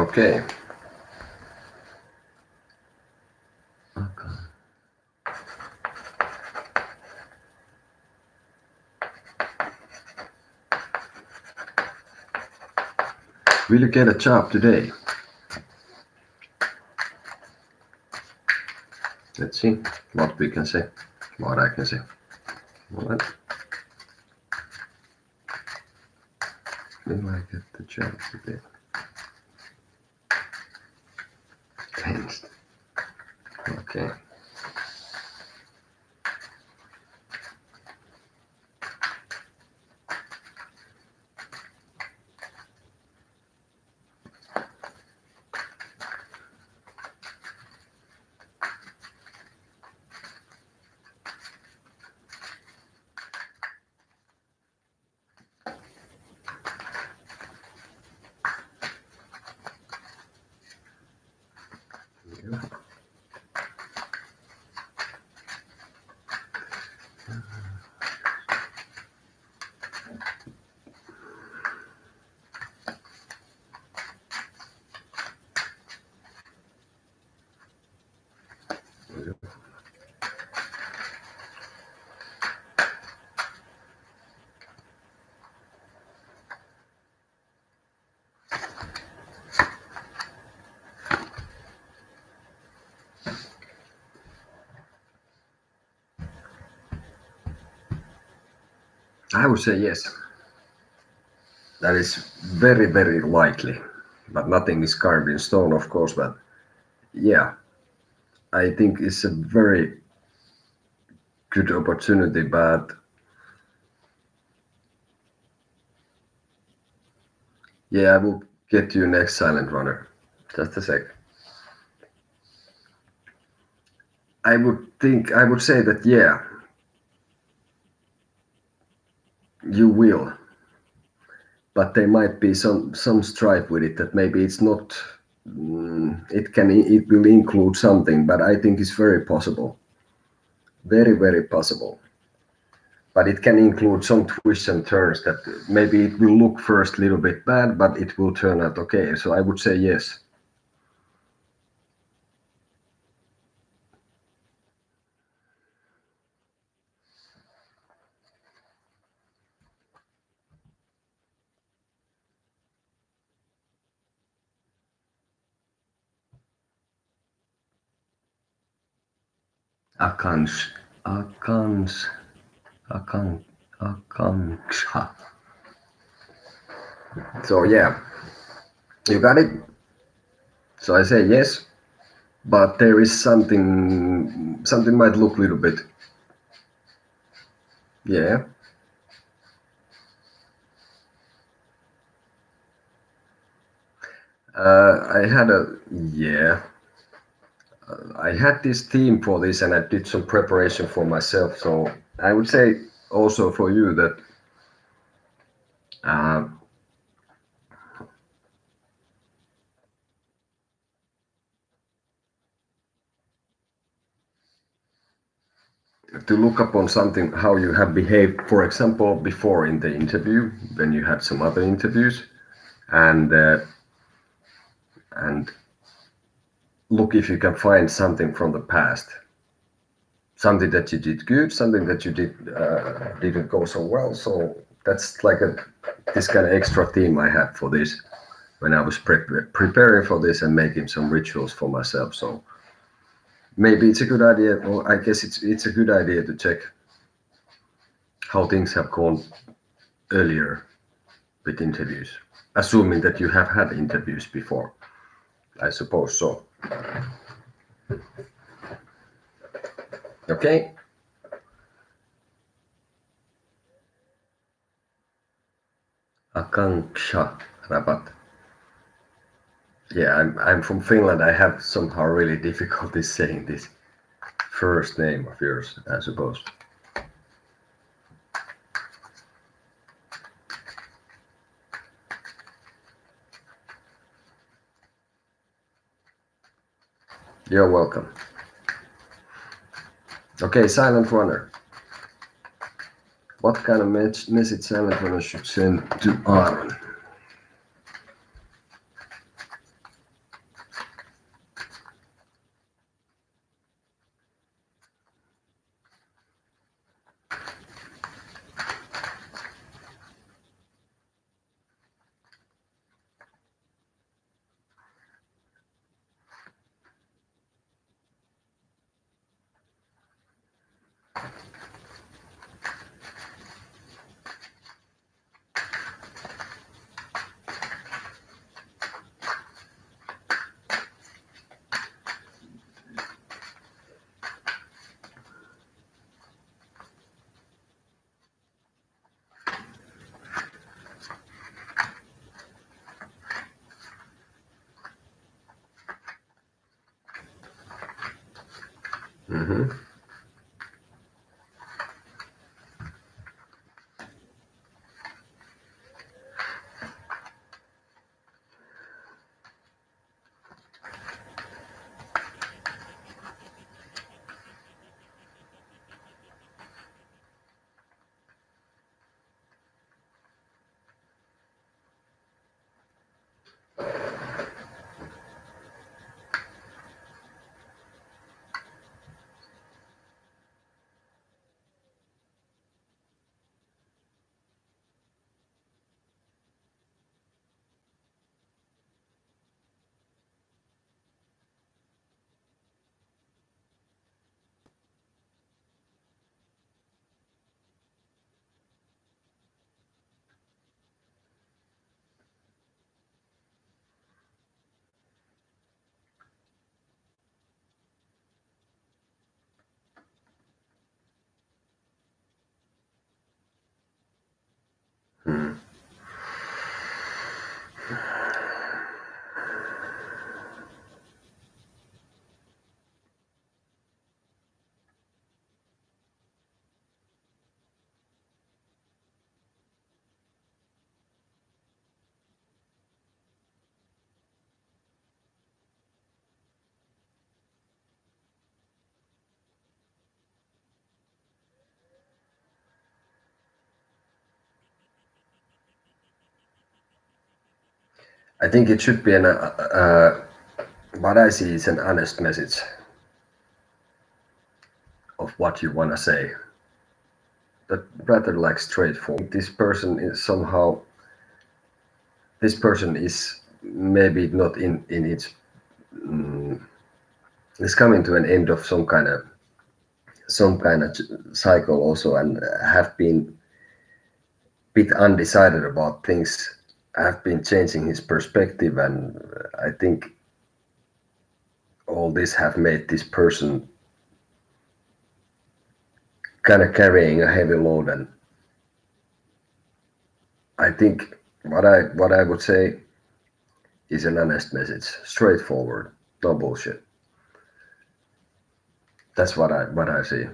Okay. Will you get a job today? Let's see what we can say, what I can say. What? Will I get the job today? Thanks. Okay. I would say yes. That is very, very likely. But nothing is carved in stone, of course. But yeah, I think it's a very good opportunity. But yeah, I will get you next silent runner. Just a sec. I would say that yeah, you will. But there might be some strife with it that maybe it's not. It will include something, but I think it's very possible. Very, very possible. But it can include some twists and turns that maybe it will look first a little bit bad, but it will turn out okay. So I would say yes. Akans, akans, akanksha. So yeah, you got it. So I say yes, but there is something might look a little bit. Yeah. I had a yeah. I had this theme for this, and I did some preparation for myself. So I would say also for you that uh, to look upon something how you have behaved, for example, before in the interview when you had some other interviews, and and look if you can find something from the past, something that you did good, something that you didn't go so well. So that's like a this kind of extra theme I had for this when I was preparing for this and making some rituals for myself. So maybe it's a good idea, or I guess it's a good idea to check how things have gone earlier with interviews, assuming that you have had interviews before. I suppose so. Okay. Akanksha Rabat. Yeah, I'm from Finland. I have somehow really difficulty saying this first name of yours, I suppose. You're welcome. Okay, silent runner. What kind of message silent runner should send to Aaron? Hmm. Hmm. I think it should be what I see is an honest message of what you want to say. That rather like straightforward. This person is maybe not in its is coming to an end of some kind of cycle also, and have been bit undecided about things, have been changing his perspective, and I think all this have made this person kind of carrying a heavy load. And I think what I would say is an honest message, straightforward, no bullshit. That's what I see.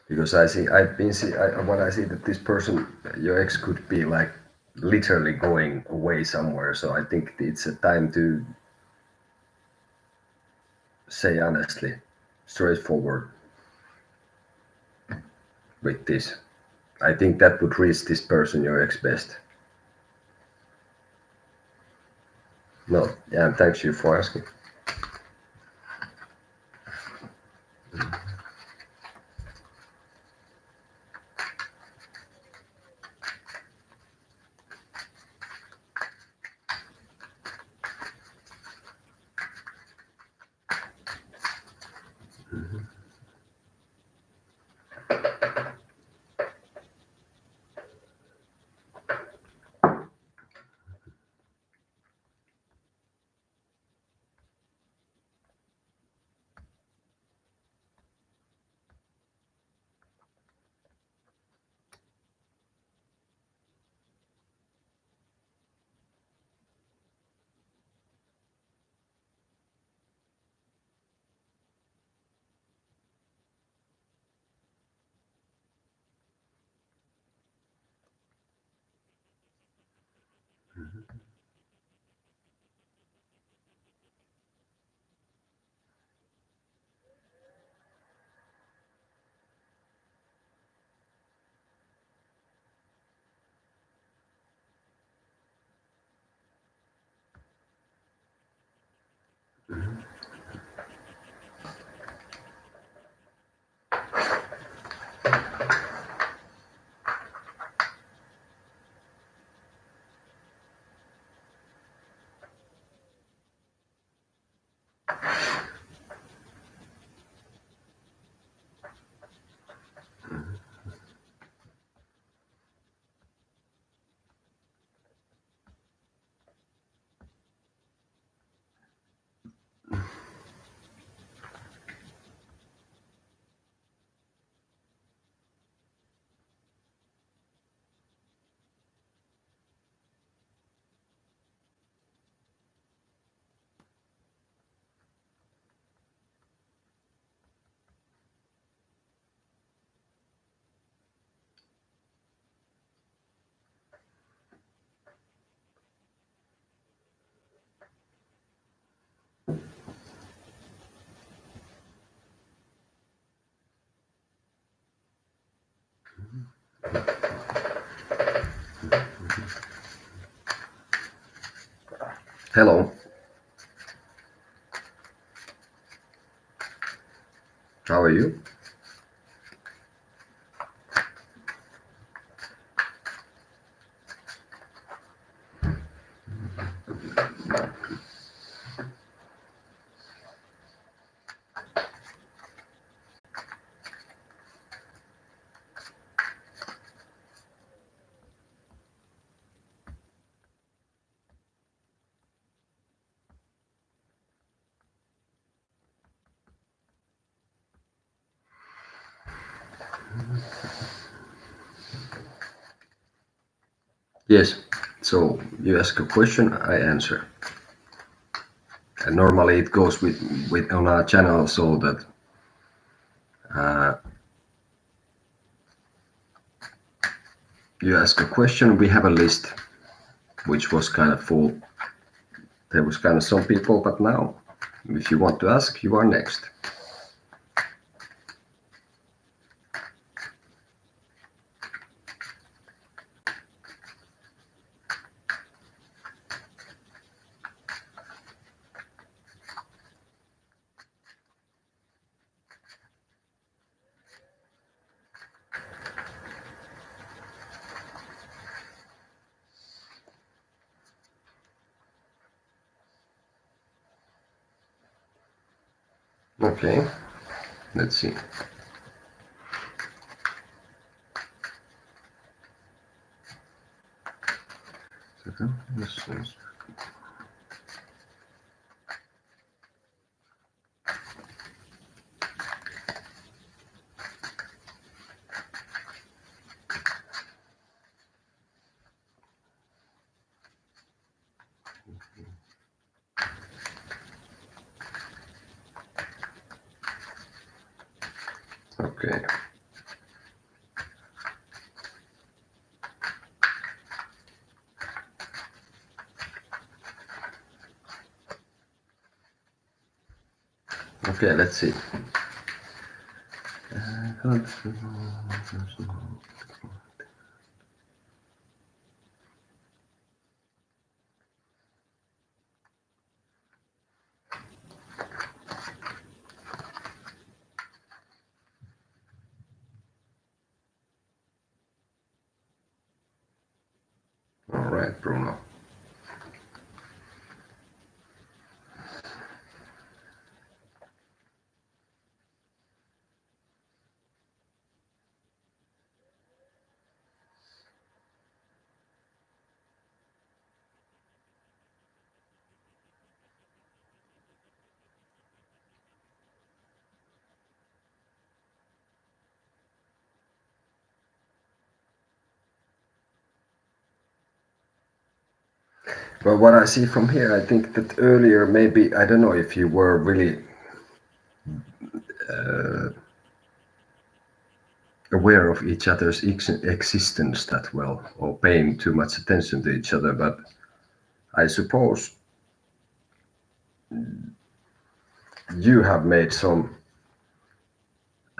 Because what I see that this person, your ex, could be like literally going away somewhere. So I think it's a time to say honestly, straightforward with this. I think that would reach this person, your ex, best. No, yeah, thanks you for asking. Hello. How are you? Yes. So you ask a question, I answer. And normally it goes with on our channel so that uh, you ask a question, we have a list which was kind of full. There was kind of some people, but now if you want to ask, you are next. Okay, let's see. Okay. Okay, let's see. All right, Bruno. Well, what I see from here, I think that earlier maybe, I don't know if you were really aware of each other's existence that well, or paying too much attention to each other, but I suppose you have made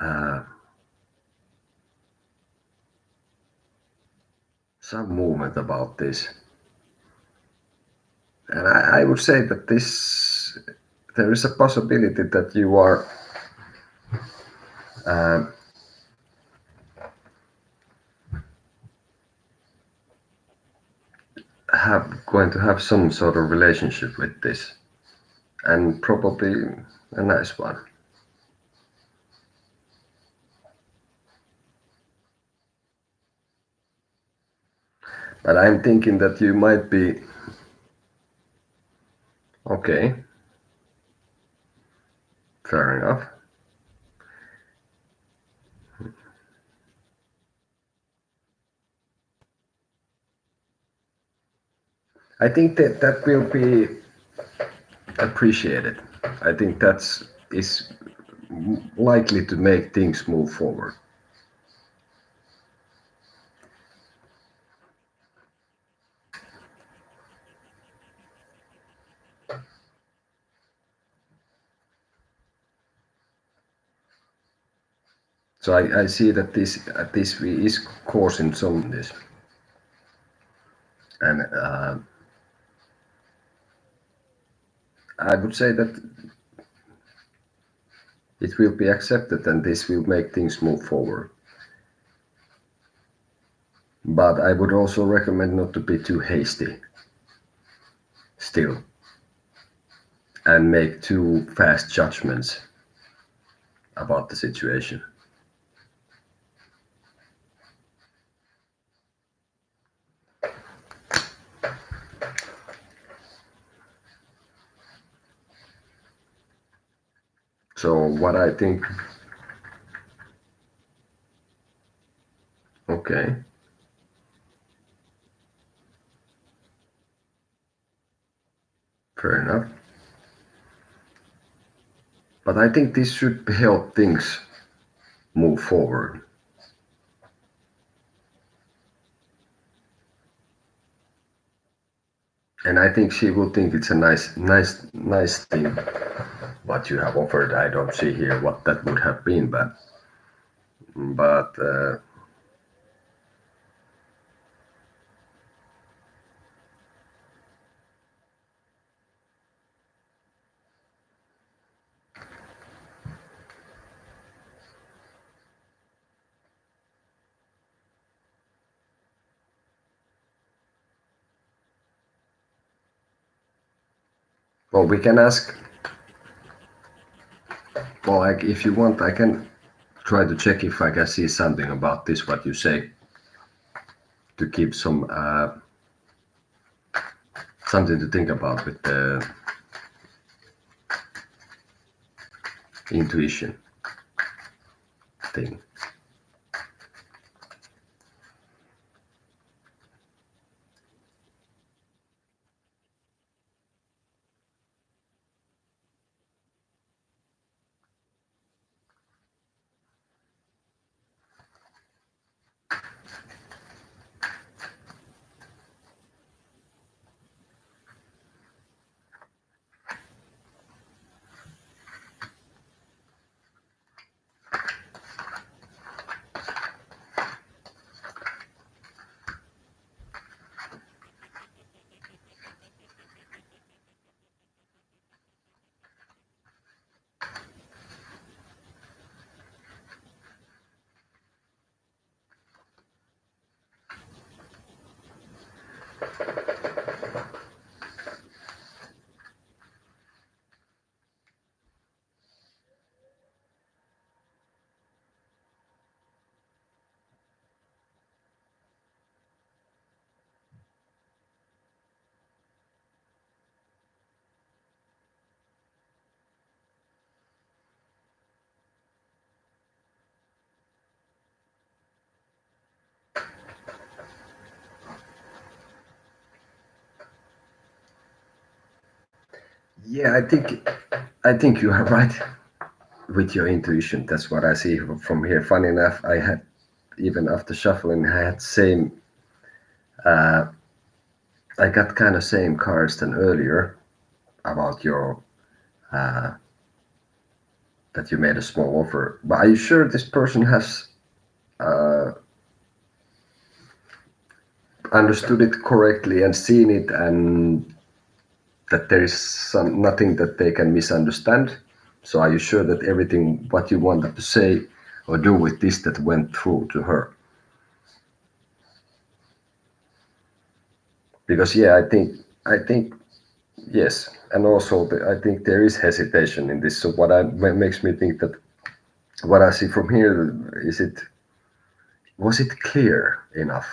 uh, some movement about this. And I would say that there is a possibility that you are uh, going to have some sort of relationship with this, and probably a nice one. But I'm thinking that you might be okay. Fair enough. I think that that will be appreciated. I think that's is likely to make things move forward. So I see that this is causing some of this, and I would say that it will be accepted and this will make things move forward. But I would also recommend not to be too hasty still and make too fast judgments about the situation. So what I think, okay, fair enough. But I think this should help things move forward. And I think she will think it's a nice thing what you have offered. I don't see here what that would have been, but well, we can ask. Well, like if you want, I can try to check if I can see something about this. What you say to give something to think about with the intuition thing. Yeah, I think you are right with your intuition. That's what I see from here. Funny enough, I had even after shuffling, I had same. Uh, I got kind of same cards than earlier about your uh, that you made a small offer. But are you sure this person has uh, understood it correctly and seen it, and that there is nothing that they can misunderstand? So are you sure that everything what you wanted to say or do with this that went through to her? Because yeah, I think yes, and also I think there is hesitation in this. So makes me think that what I see from here is it was it clear enough?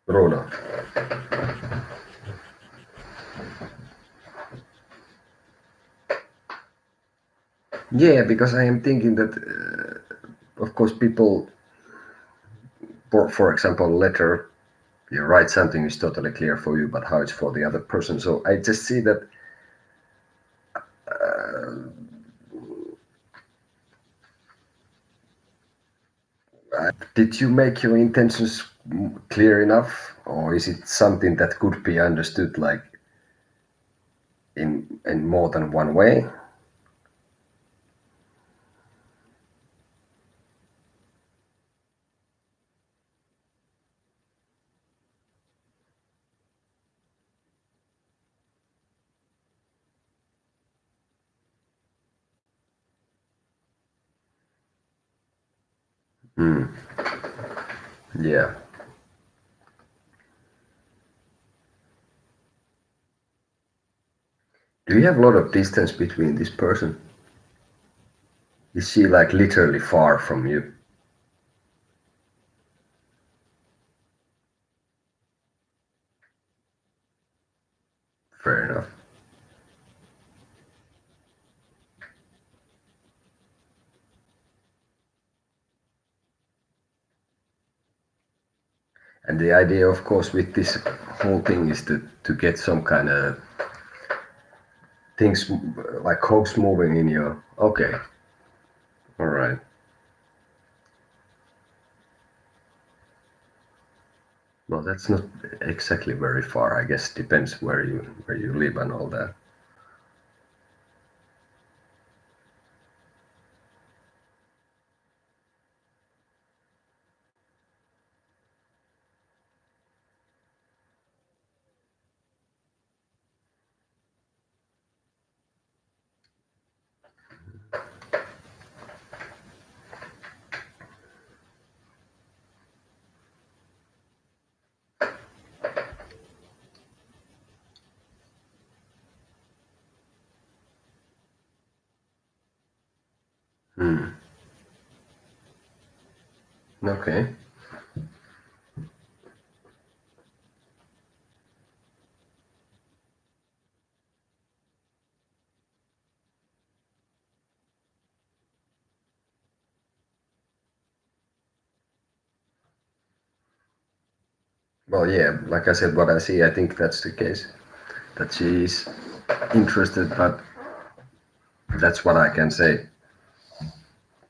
Rona. Yeah, because I am thinking that, of course, people, for example, letter, you write something is totally clear for you, but how it's for the other person. So I just see that. Did you make your intentions clear enough, or is it something that could be understood like in more than one way? Hmm. Yeah. Do you have a lot of distance between this person? Is she like literally far from you? Fair enough. And the idea, of course, with this whole thing is to get some kind of things like cogs moving in your. Okay, all right. Well, that's not exactly very far. I guess depends where you live and all that. Hmm. Okay. Well, yeah. Like I said, what I see, I think that's the case. That she is interested, but that's what I can say.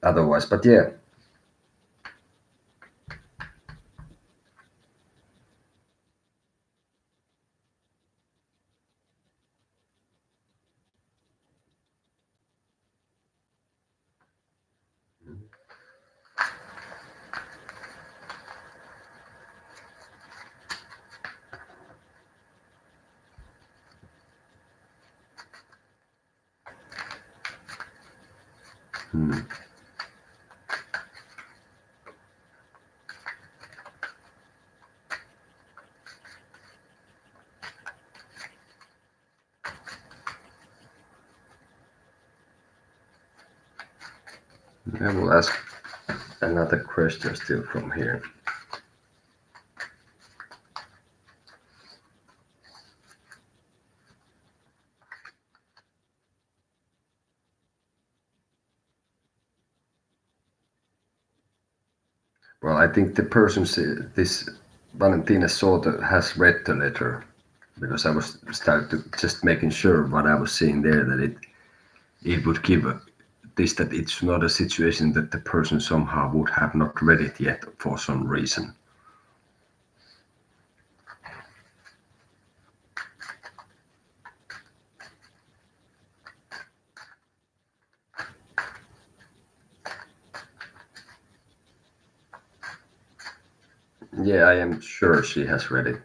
Otherwise, but yeah. Hmm. I will ask another question still from here. Well, I think the person, this Valentina sort of has read the letter because I was started to just making sure what I was seeing there that it would give this that it's not a situation that the person somehow would have not read it yet for some reason. Yeah, I am sure she has read it.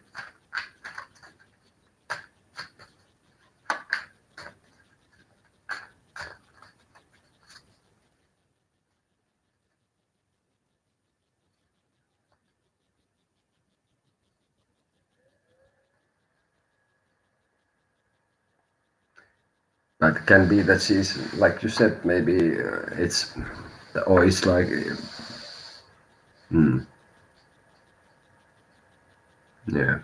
But it can be that she's like you said, maybe it's or it's like hmm, yeah.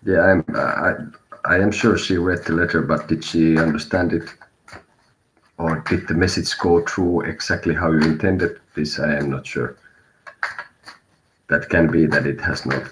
Yeah, I am sure she read the letter, but did she understand it, or did the message go through exactly how you intended? This I am not sure. That can be that it has not.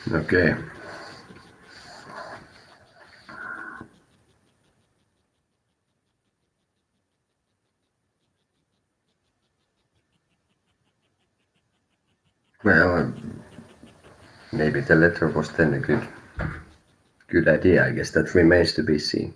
Okay. Well, maybe the letter was then a good idea. I guess that remains to be seen.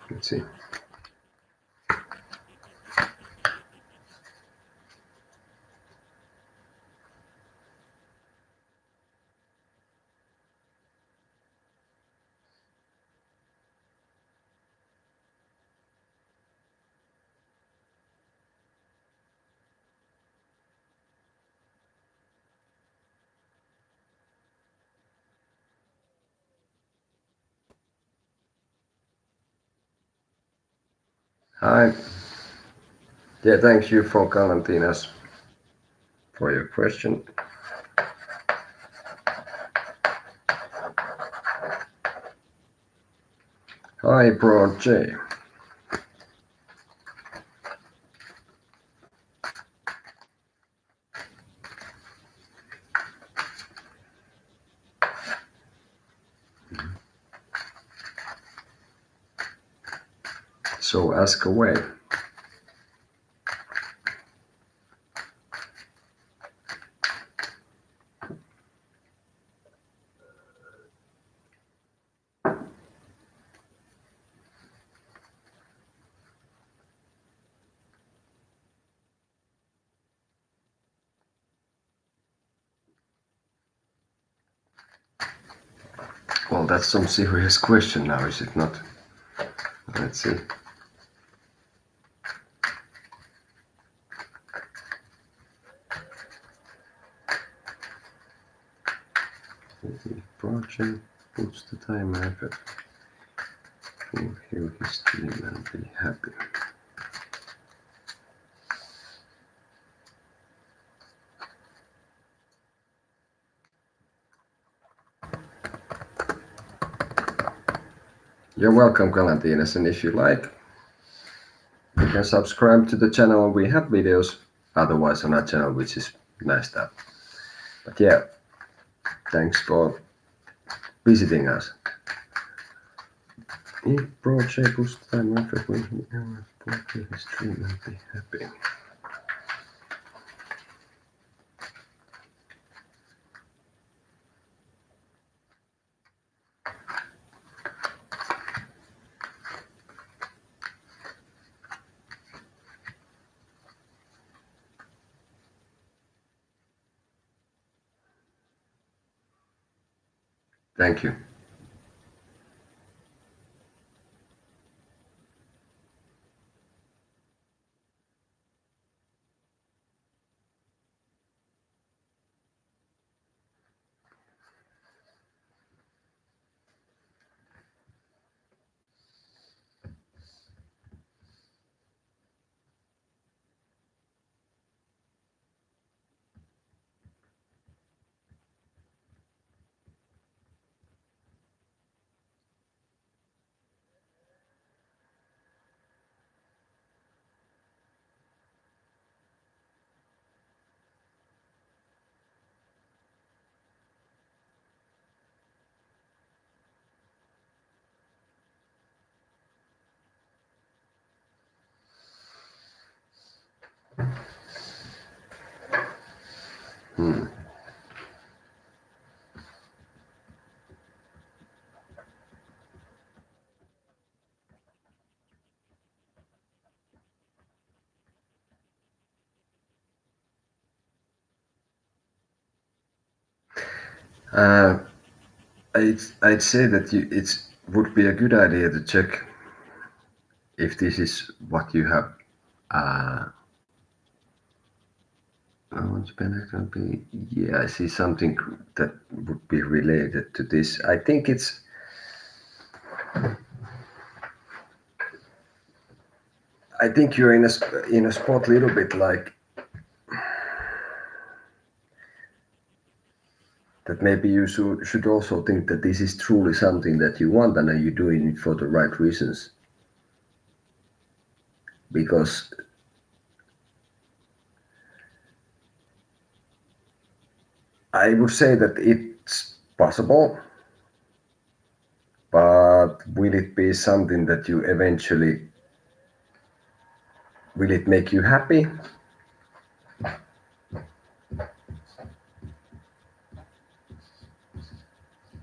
Let's see. Hi. Yeah, thank you for Valentinas for your question. Hi, Bro J. So ask away. Well, that's some serious question now, is it not? Let's see. The project puts the time and effort to heal his team and be happy. You're welcome, Galantinas, and if you like, you can subscribe to the channel. We have videos otherwise on our channel, which is nice stuff. But yeah, thanks for visiting us. If project puts time and effort when he ever to his dream and be happy. Thank you. Hmm. Uh, I'd say that it would be a good idea to check if this is what you have uh, I want to be an actor. Yeah, I see something that would be related to this. I think it's. I think you're in a spot little bit like that. Maybe you should also think that this is truly something that you want, and you're doing it for the right reasons. Because I would say that it's possible, but will it be something that you eventually will it make you happy?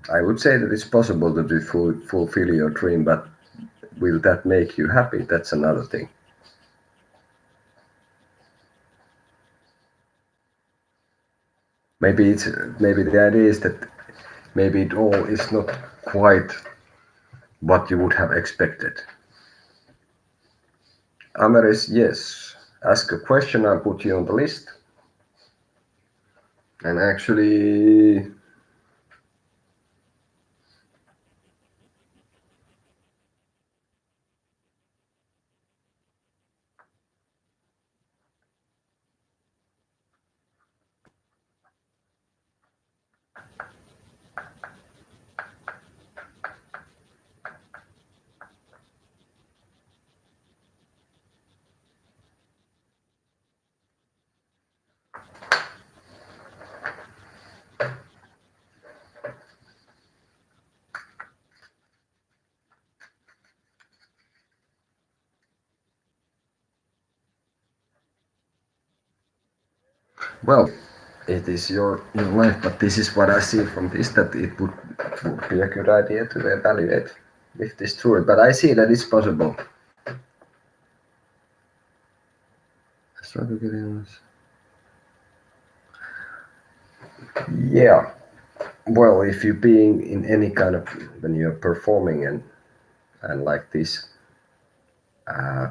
I would say that it's possible to fulfill your dream, but will that make you happy? That's another thing. Maybe it's maybe the idea is that maybe it all is not quite what you would have expected. Amaris, yes. Ask a question, I'll put you on the list. And actually, well, it is your life, but this is what I see from this that would be a good idea to evaluate if this true. But I see that it's possible. Struggle getting this. Yeah. Well, if you're being in any kind of when you're performing and like uh,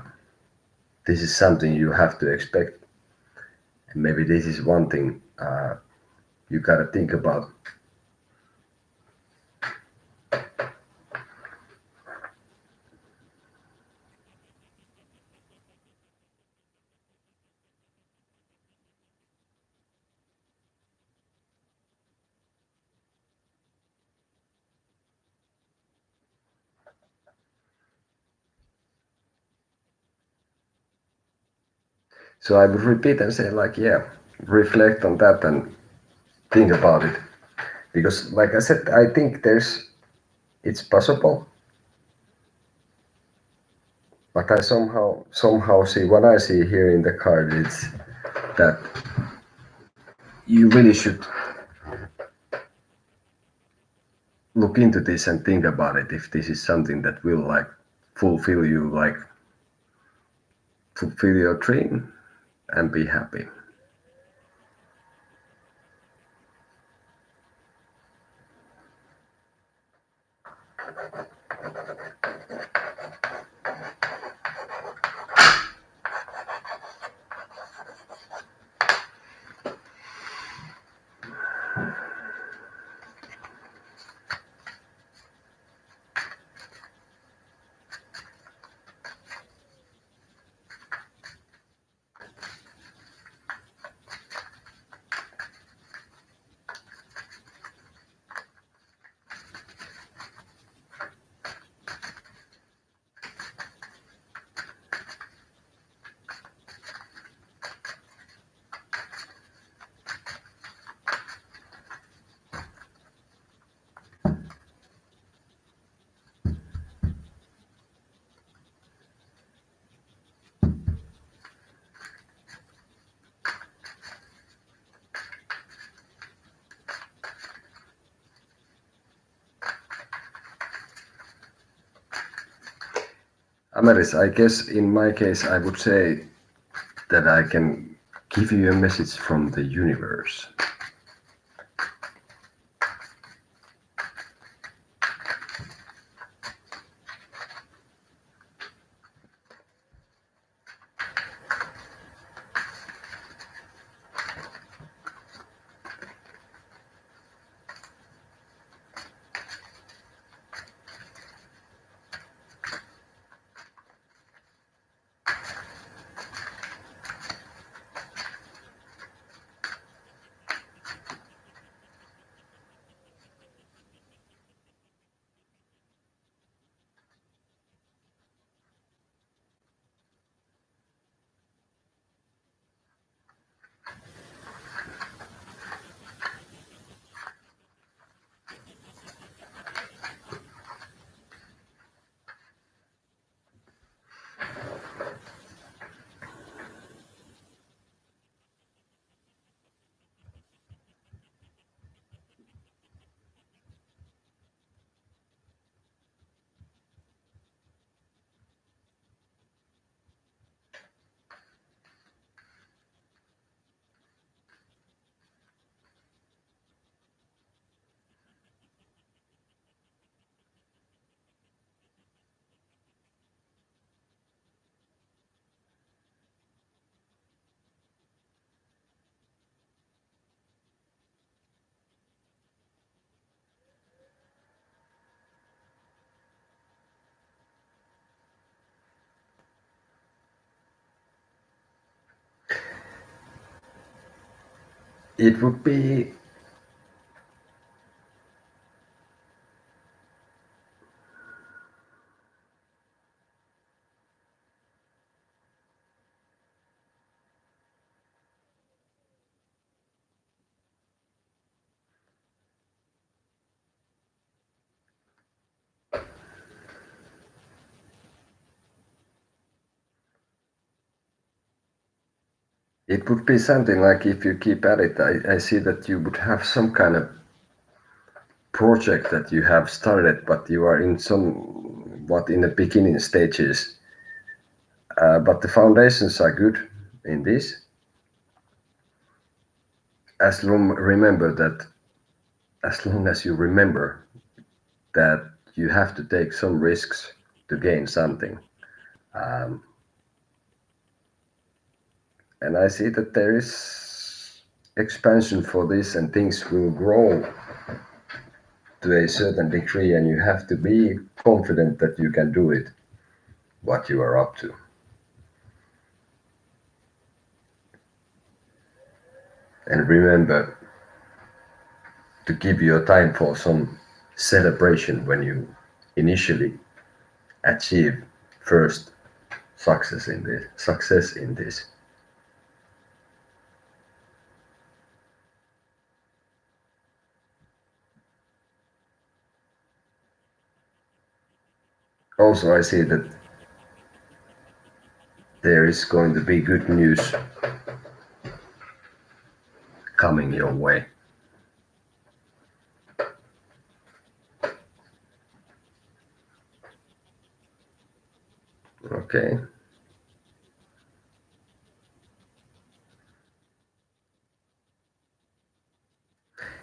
this is something you have to expect, and maybe this is one thing you gotta think about. So I would repeat and say like, yeah, reflect on that and think about it because, like I said, I think it's possible, but I somehow see what I see here in the card. It's that you really should look into this and think about it if this is something that will like fulfill you, like fulfill your dream and be happy. Amaris, I guess in my case, I would say that I can give you a message from the universe. It would be it would be something like if you keep at it, I see that you would have some kind of project that you have started, but you are in somewhat in the beginning stages. But the foundations are good in this. Remember that as long as you remember that you have to take some risks to gain something. Um, and I see that there is expansion for this and things will grow to a certain degree and you have to be confident that you can do it, what you are up to. And remember to give your time for some celebration when you initially achieve first success in this. Also, I see that there is going to be good news coming your way. Okay.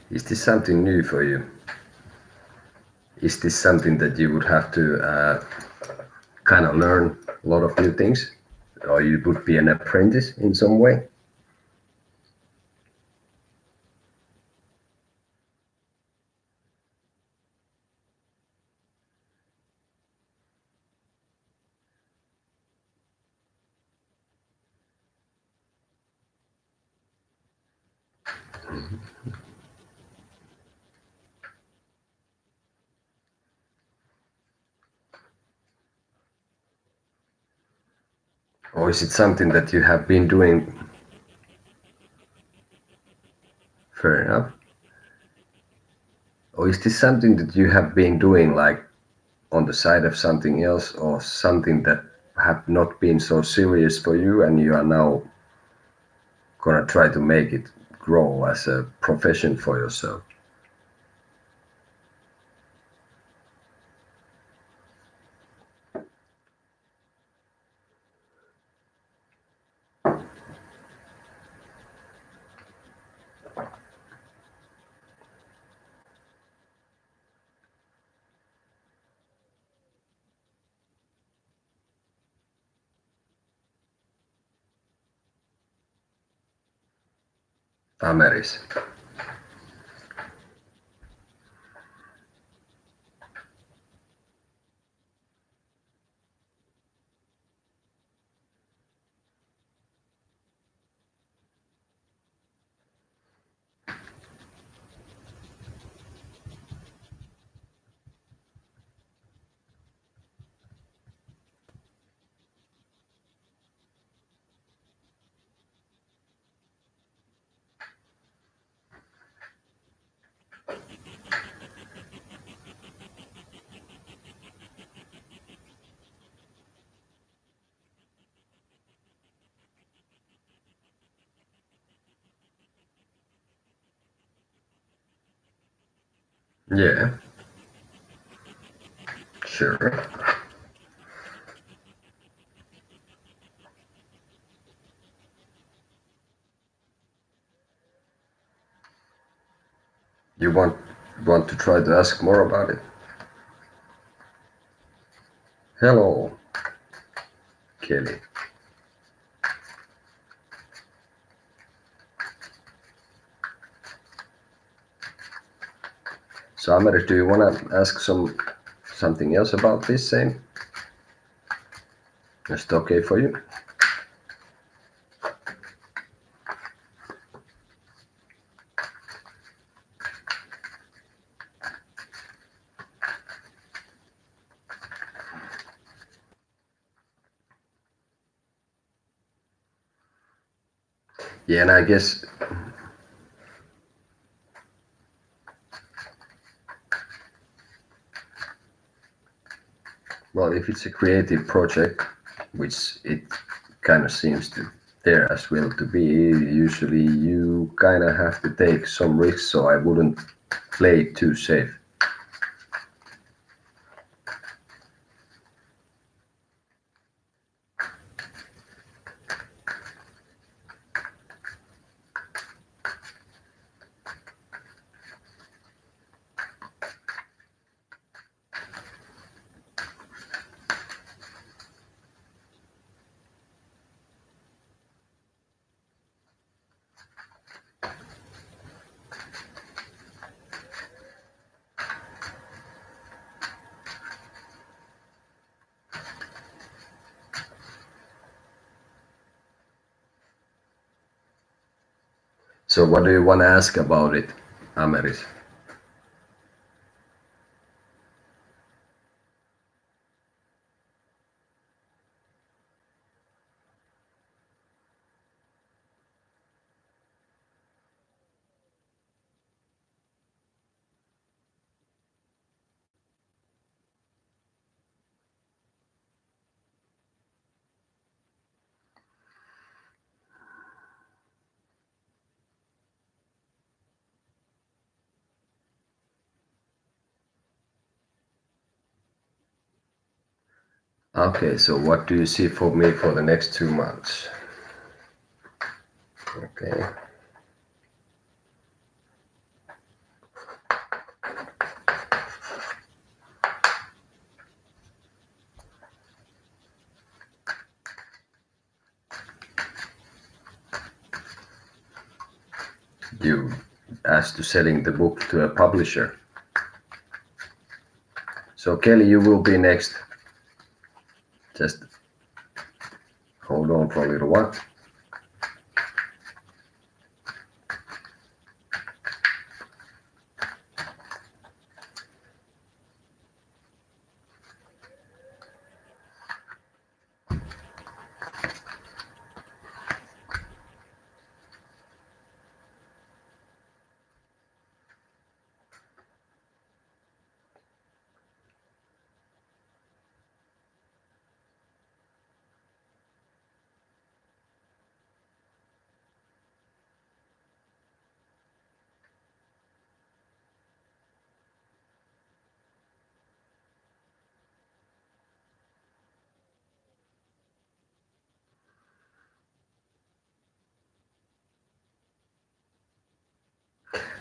Is this something new for you? Is this something that you would have to kind of learn a lot of new things? Or you would be an apprentice in some way? Or is it something that you have been doing? Fair enough. Or is this something that you have been doing like on the side of something else or something that have not been so serious for you and you are now gonna try to make it grow as a profession for yourself? Ameris. Yeah, sure. You want to try to ask more about it? Hello, Kelly. So, Ameris, do you want to ask something else about this same? Is it okay for you? Yeah, and I guess, well, if it's a creative project, which it kind of seems to there as well to be, usually you kind of have to take some risks, so I wouldn't play it too safe. So what do you want to ask about it, Ameris? Okay, so what do you see for me for the next 2 months? Okay. You asked to selling the book to a publisher. So Kelly, you will be next. Just hold on for a little while.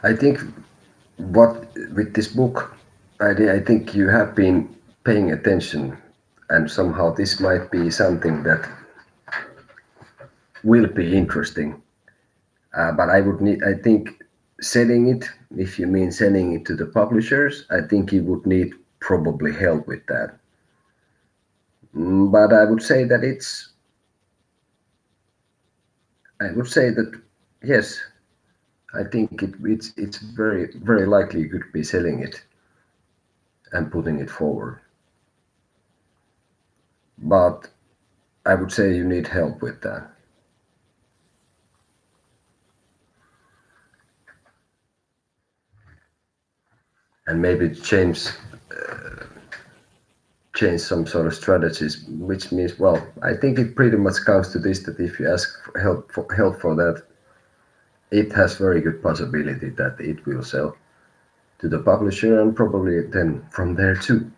I think what with this book idea, I think you have been paying attention, and somehow this might be something that will be interesting. But I would need, I think, selling it. If you mean selling it to the publishers, I think you would need probably help with that. But I would say that I would say that yes, I think it's very likely you could be selling it and putting it forward. But I would say you need help with that. And maybe change some sort of strategies, which means, well, I think it pretty much comes to this, that if you ask for help for that, it has very good possibility that it will sell to the publisher, and probably then from there too.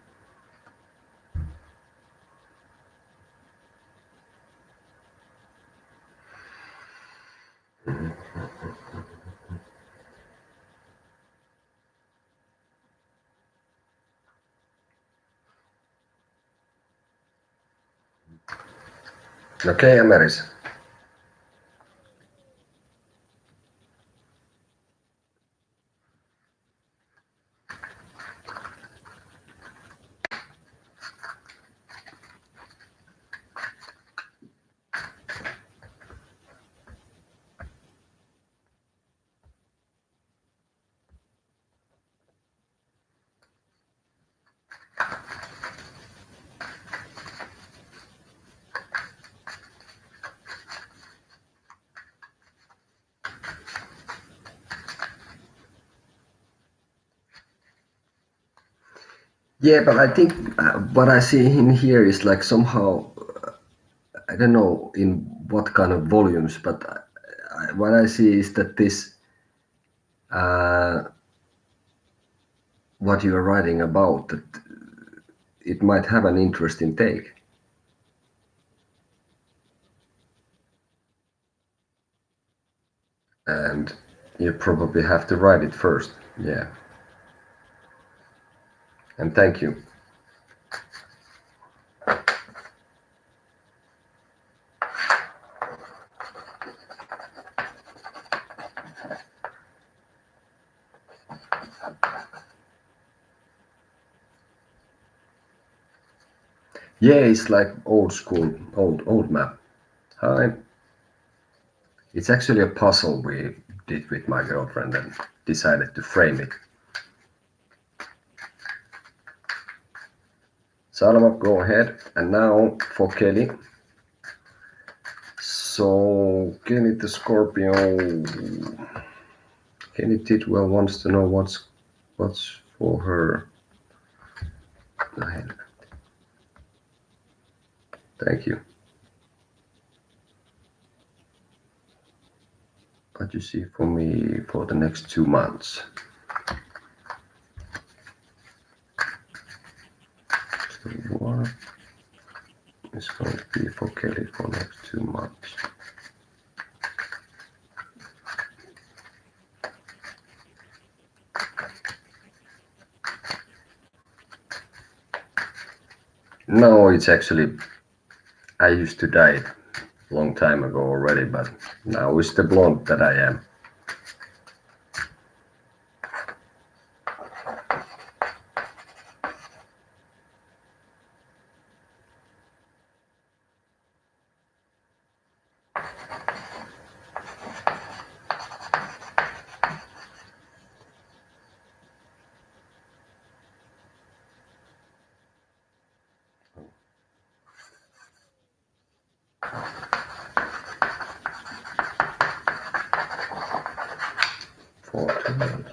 Okay, Ameris. Yeah, but I think what I see in here is like somehow I don't know in what kind of volumes, but what I see is that this uh, what you are writing about that it might have an interesting take, and you probably have to write it first. Yeah, and thank you. Yeah, it's like old school, old map. Hi. It's actually a puzzle we did with my girlfriend and decided to frame it. Salama, go ahead. And now for Kelly. So Kelly the Scorpio. Kelly Tidwell wants to know what's for her. Thank you. What you see for me for the next 2 months? So what is going to be for Kelly for next 2 months? No, it's actually I used to dye it a long time ago already, but now it's the blonde that I am. For 2 months.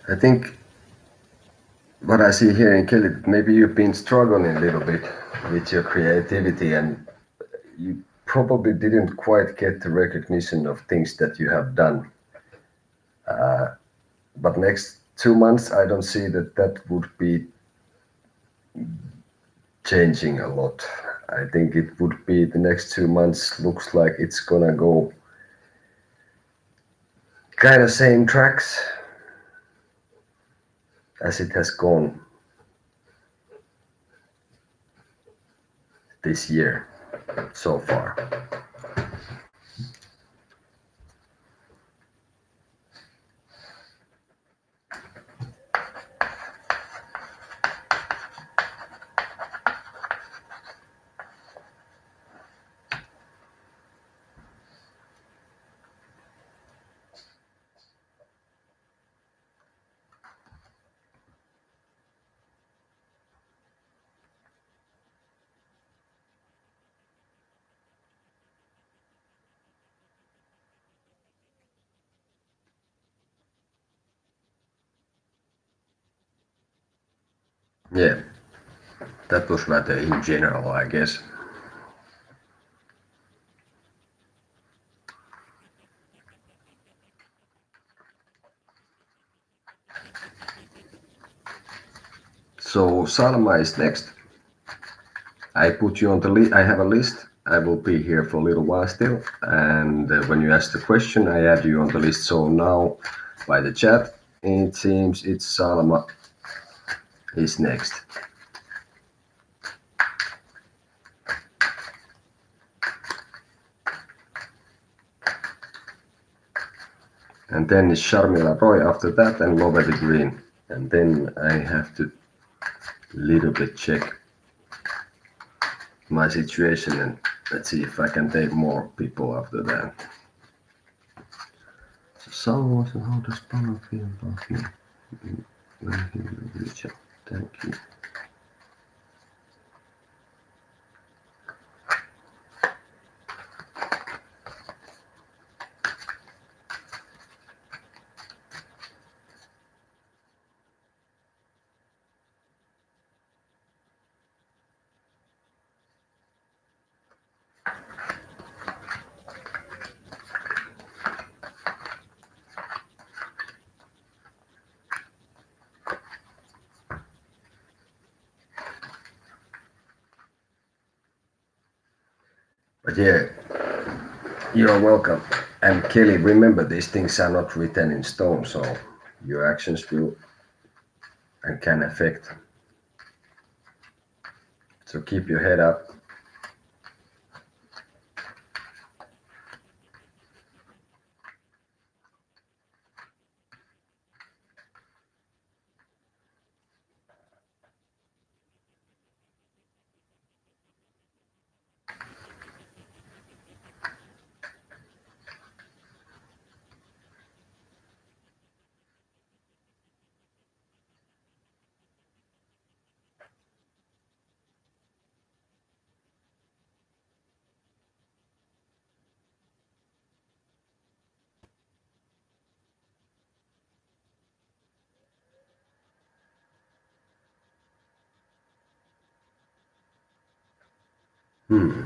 I think what I see here in Kelly, maybe you've been struggling a little bit with your creativity and you probably didn't quite get the recognition of things that you have done. But next 2 months, I don't see that that would be changing a lot. I think it would be the next 2 months looks like it's gonna go kind of same tracks as it has gone this year so far. Yeah, that was rather in general, I guess. So Salma is next. I put you on the list. I have a list. I will be here for a little while still. And when you ask the question, I add you on the list. So now, by the chat, it seems it's Salma is next. And then it's Sharmila Roy after that and Lovely Green. And then I have to little bit check my situation and let's see if I can take more people after that. So was and how does Pano feel about me when he will reach out? Thank you. But yeah, you're welcome. And Kelly, remember these things are not written in stone, so your actions will and can affect. So keep your head up. Hmm.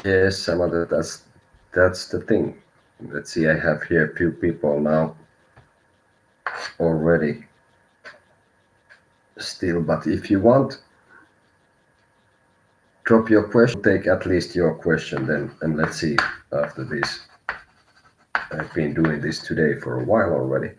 Yes, some other that's the thing. Let's see, I have here a few people now already still, but if you want, drop your question, take at least your question then, and let's see after this. I've been doing this today for a while already.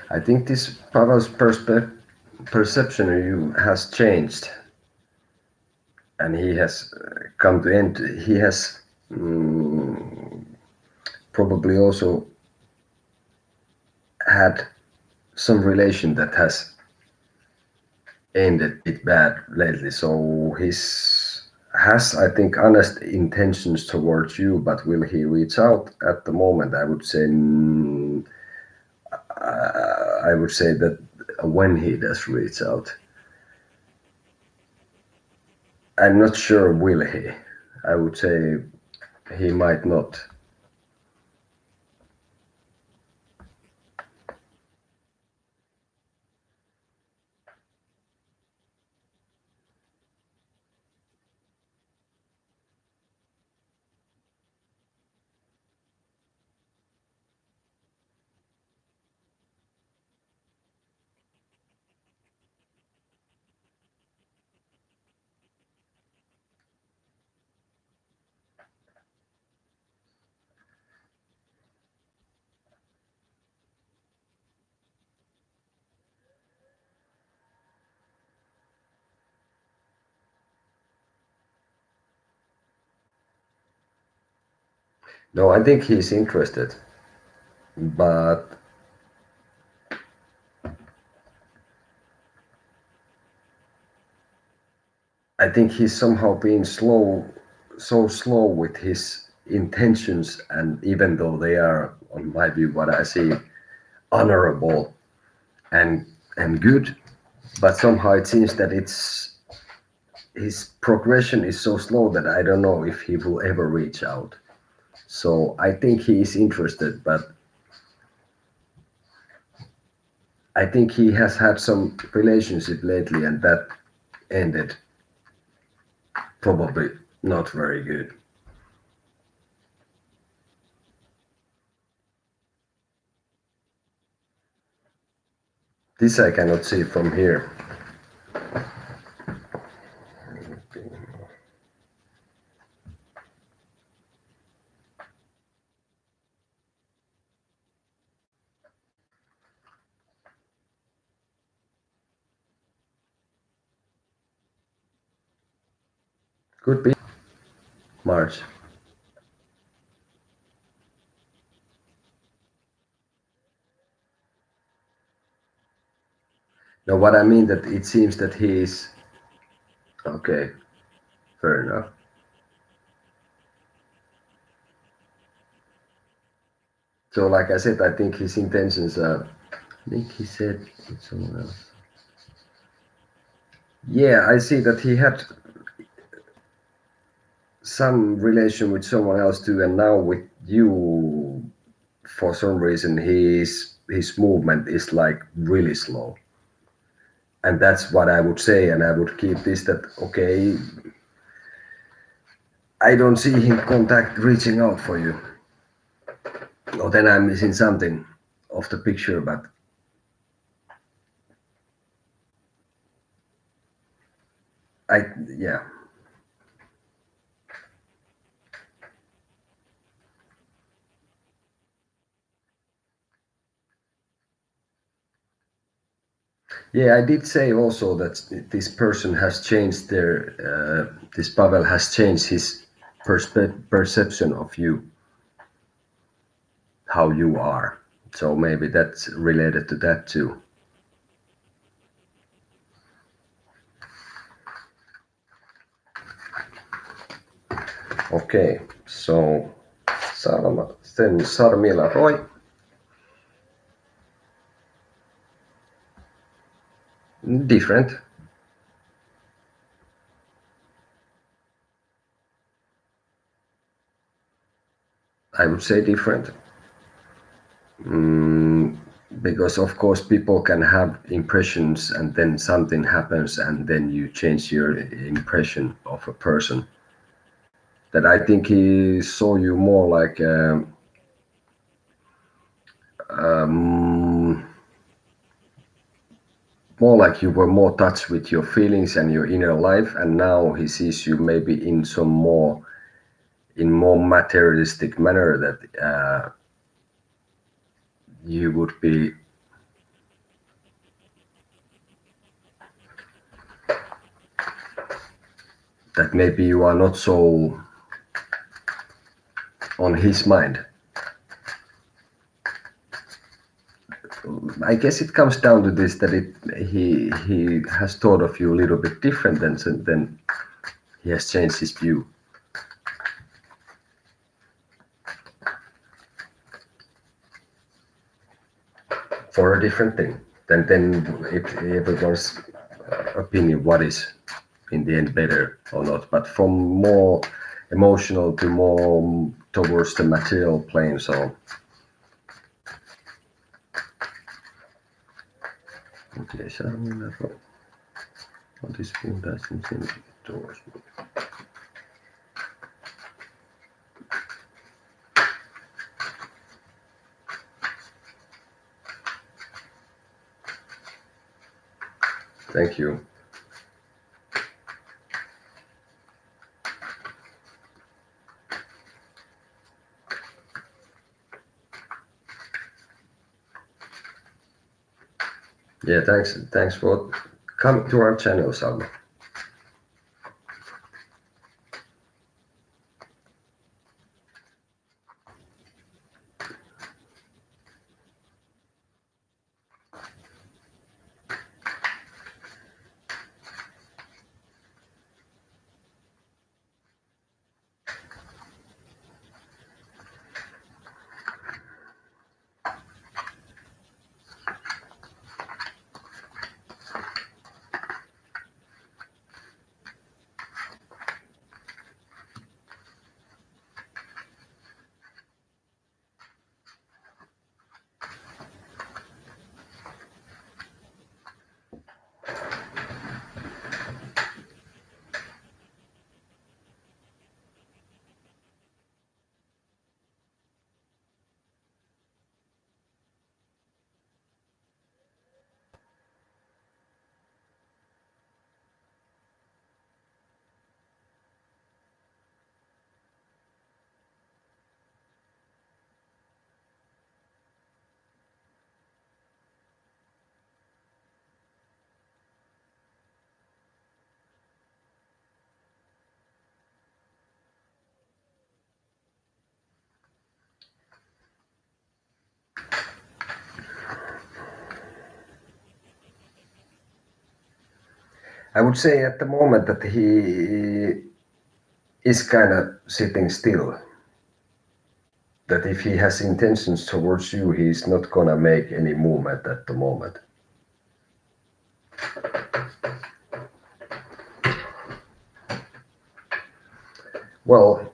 I think this Pavel's perception of you has changed, and he has come to end. He has probably also had some relation that has ended it bad lately. So he's has, I think, honest intentions towards you, but will he reach out at the moment? I would say I would say that when he does reach out, I'm not sure will he. I would say he might not. No, I think he's interested, but I think he's somehow being so slow with his intentions, and even though they are, on my view, what I see, honorable and good, but somehow it seems that it's his progression is so slow that I don't know if he will ever reach out. So I think he is interested, but I think he has had some relationship lately, and that ended probably not very good. This I cannot see from here. Could be March. Now, what I mean that it seems that he is okay. Fair enough. So, like I said, I think his intentions are. I think he said with someone else. Yeah, I see that he had some relation with someone else too, and now with you, for some reason, his movement is like really slow, and that's what I would say, and I would keep this that okay. I don't see him contact reaching out for you. Or then I'm missing something of the picture, but I yeah. Yeah, I did say also that this person has changed their, this Pavel has changed his perception of you, how you are. So maybe that's related to that too. Okay, so then Sarmila Roy, different. I would say different. Mm, because of course people can have impressions and then something happens and then you change your impression of a person. That I think he saw you more like um, more like you were more touched with your feelings and your inner life, and now he sees you maybe in some more materialistic manner that you would be that maybe you are not so on his mind. I guess it comes down to this that he has thought of you a little bit different than he has changed his view. for a different thing. Then everyone's opinion what is in the end better or not. But from more emotional to more towards the material plane. So okay, so what is Buddha's intention towards me? Thank you. Yeah, thanks for coming to our channel, Salma. I would say at the moment that he is kind of sitting still. That if he has intentions towards you, he's not gonna make any movement at the moment. Well,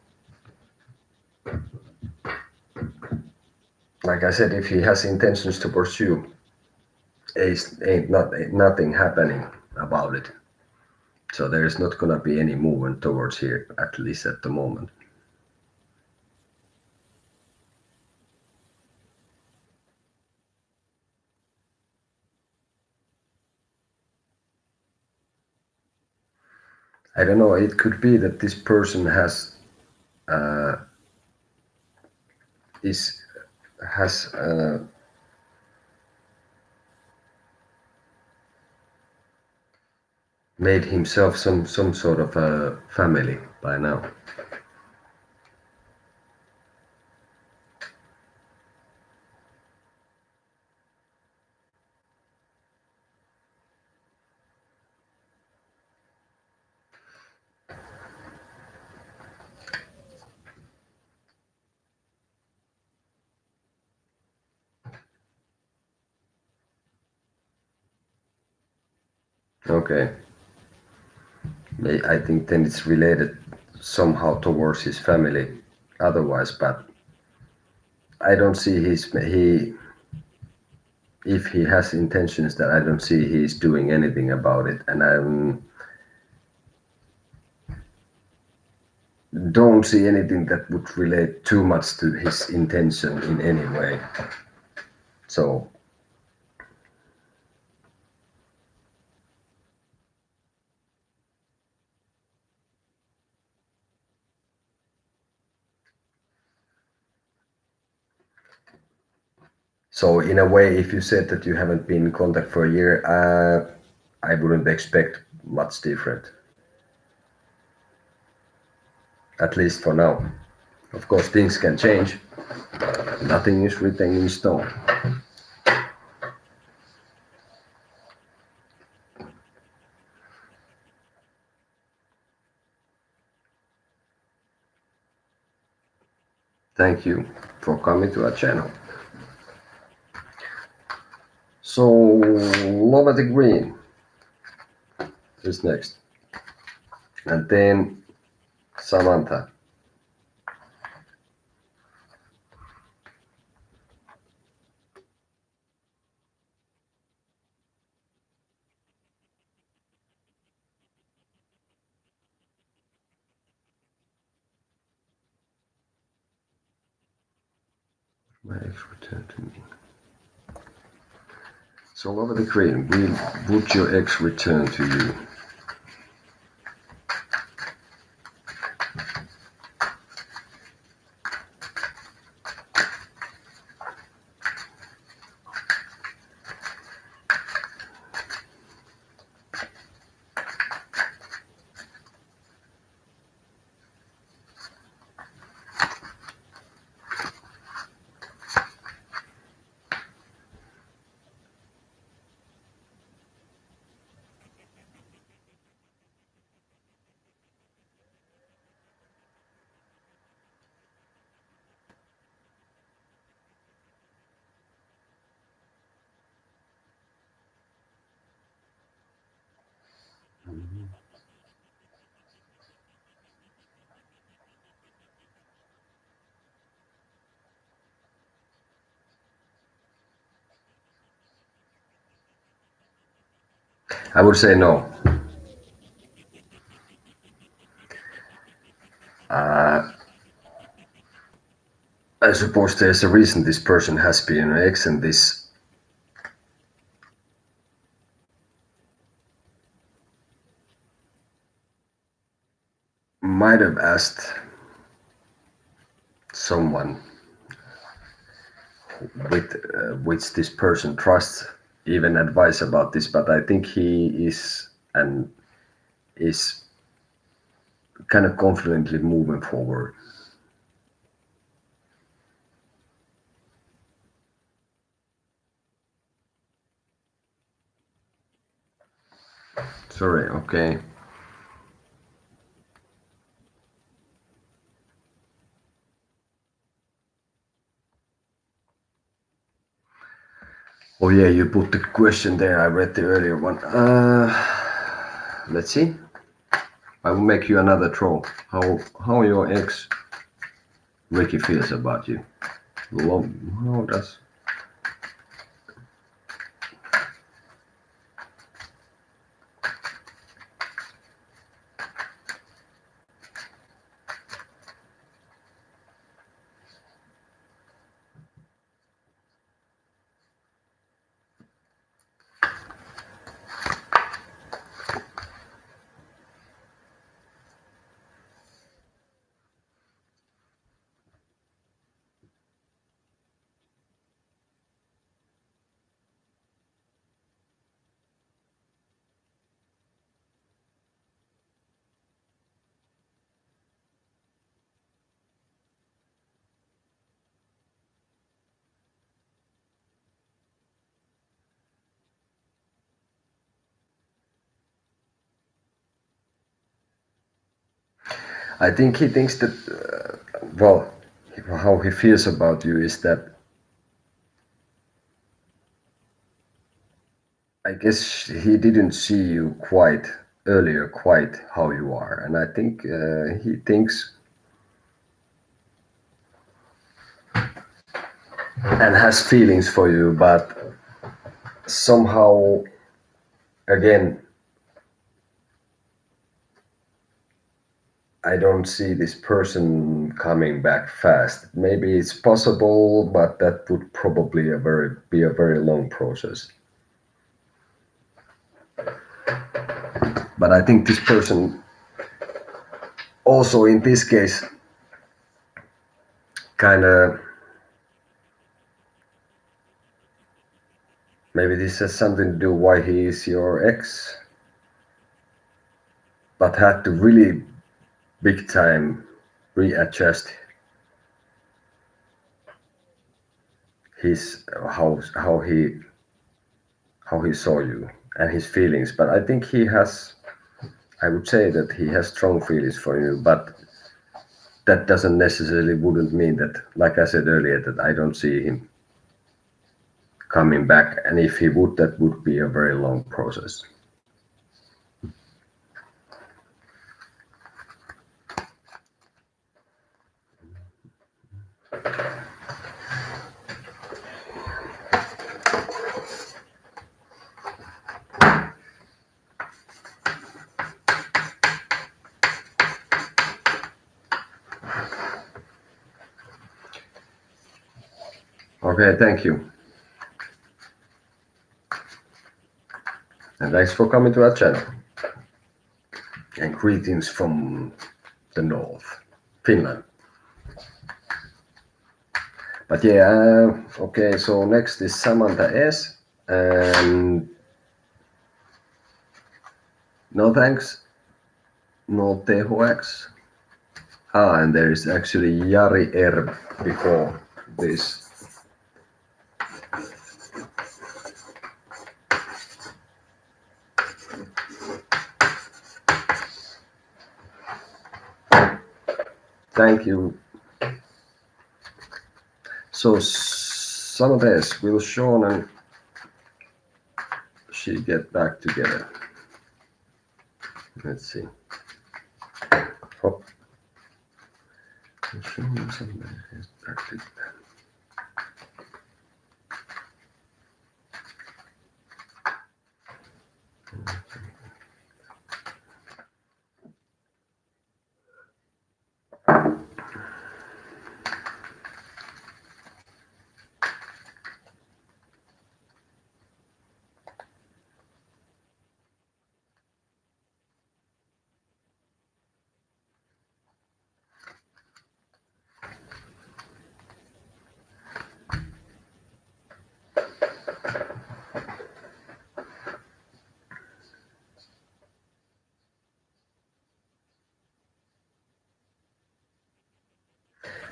like I said, if he has intentions towards you, ain't nothing happening about it. So there's not gonna be any movement towards here, at least at the moment. I don't know. It could be that this person uh, is has made himself some sort of a family by now. Okay. I think then it's related somehow towards his family otherwise, but I don't see he if he has intentions that I don't see he's doing anything about it, and I don't see anything that would relate too much to his intention in any way. So so in a way, if you said that you haven't been in contact for a year, I wouldn't expect much different. At least for now. Of course, things can change. Nothing is written in stone. Thank you for coming to our channel. So Love the Green is next. And then Samantha. My ex returned to me. So Love the Green, would your ex return to you? I would say no. I suppose there's a reason this person has been an ex, and this might have asked someone with which this person trusts even advice about this, but I think he is kind of confidently moving forward. Sorry, okay. Oh yeah, you put the question there. I read the earlier one. Let's see. I will make you another throw. How your ex Ricky feels about you? How does? I think he thinks that, well, how he feels about you is that I guess he didn't see you quite earlier, quite how you are. And I think he thinks and has feelings for you, but somehow, again, I don't see this person coming back fast. Maybe it's possible, but that would probably be a very long process. But I think this person also in this case kind of, maybe this has something to do why he is your ex, but had to really big time readjust his how he saw you and his feelings. But I think he has, I would say that he has strong feelings for you, but that doesn't necessarily wouldn't mean that, like I said earlier, that I don't see him coming back, and if he would, that would be a very long process. Okay, thank you. And thanks for coming to our channel. And greetings from the north, Finland. But yeah, okay, so next is Samantha S. And no thanks, no THX. And there is actually Jari R before this. Thank you. So some of this, will Sean and she get back together? Let's see. Hop.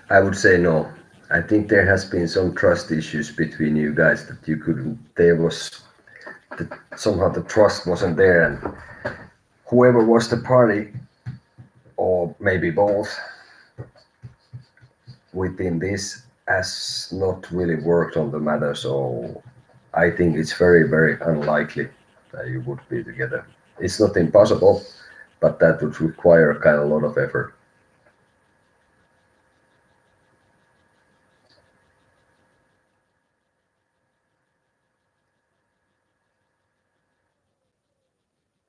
I would say no. I think there has been some trust issues between you guys that you couldn't. There was somehow the trust wasn't there, and whoever was the party, or maybe both, within this has not really worked on the matter. So I think it's very, very unlikely that you would be together. It's not impossible, but that would require kind of a lot of effort.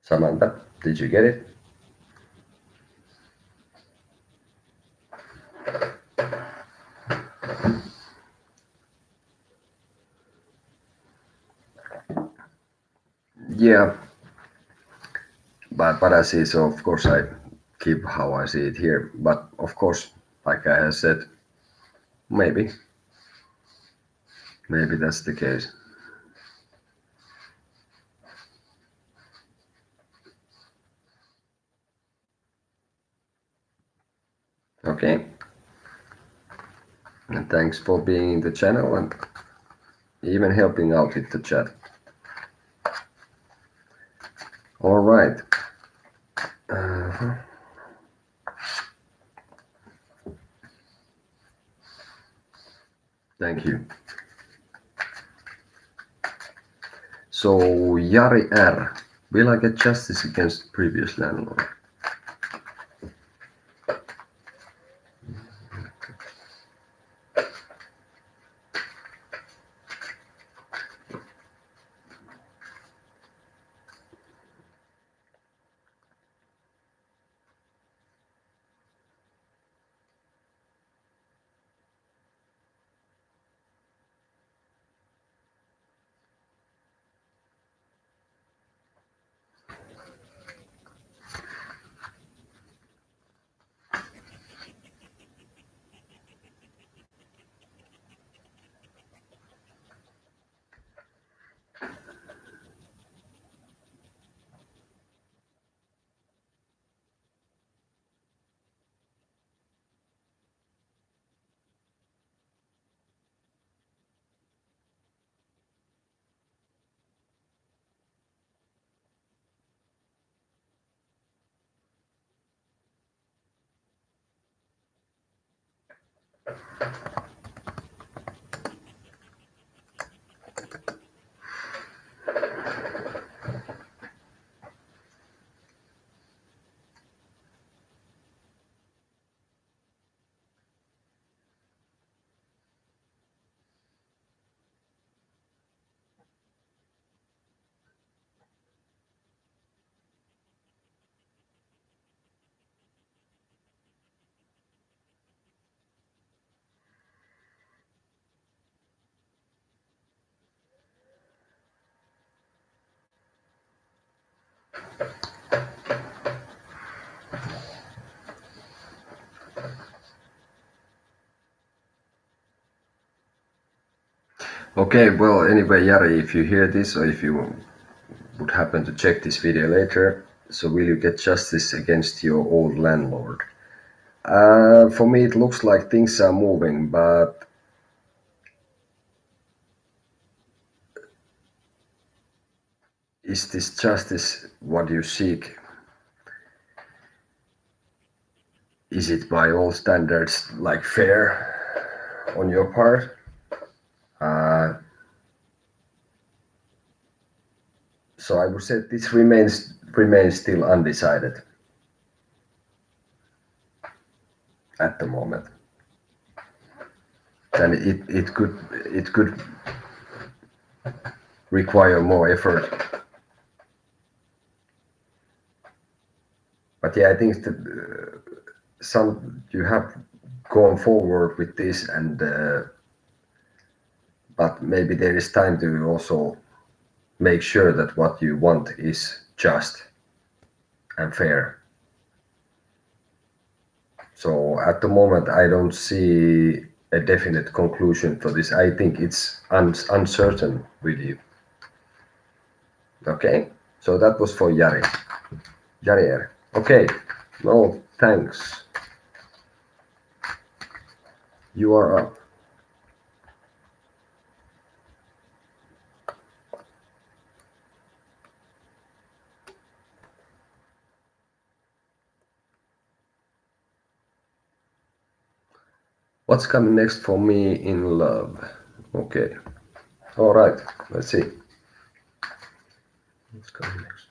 Samantha, did you get it? Yeah, but I see. So of course I keep how I see it here. But of course, like I have said, maybe that's the case. Okay, and thanks for being in the channel and even helping out with the chat. All right. Uh-huh. Thank you. So Jari R, will I get justice against previous landlord? Okay, well, anyway, Jari, if you hear this or if you would happen to check this video later, so will you get justice against your old landlord? For me, it looks like things are moving, but is this justice what you seek? Is it by all standards like fair on your part? So I would say this remains still undecided at the moment. And it could require more effort. But yeah, I think that you have gone forward with this, and but maybe there is time to also make sure that what you want is just and fair. So at the moment, I don't see a definite conclusion for this. I think it's uncertain with you. Okay, so that was for Jari. Jari. Okay, no thanks. You are up. What's coming next for me in love? Okay. All right. Let's see. What's coming next?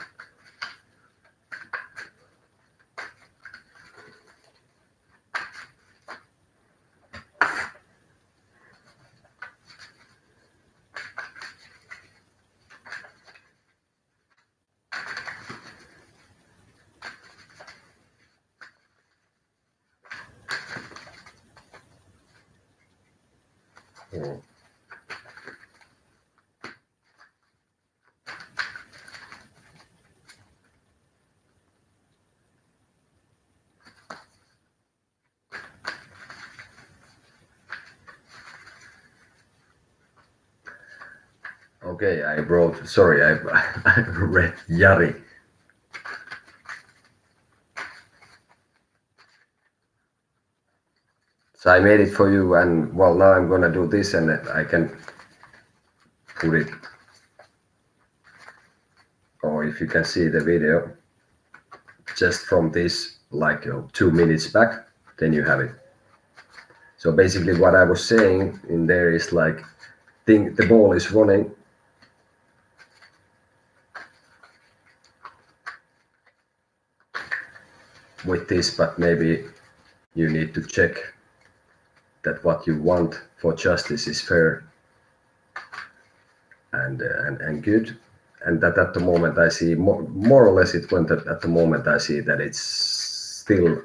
Oh. Okay, I wrote. Sorry, I read Jari. So I made it for you, and well, now I'm gonna do this, and I can put it. Or if you can see the video, just from this, like 2 minutes back, then you have it. So basically, what I was saying in there is like, the ball is running. With this, but maybe you need to check that what you want for justice is fair and good, and that at the moment I see more or less it went at the moment I see that it's still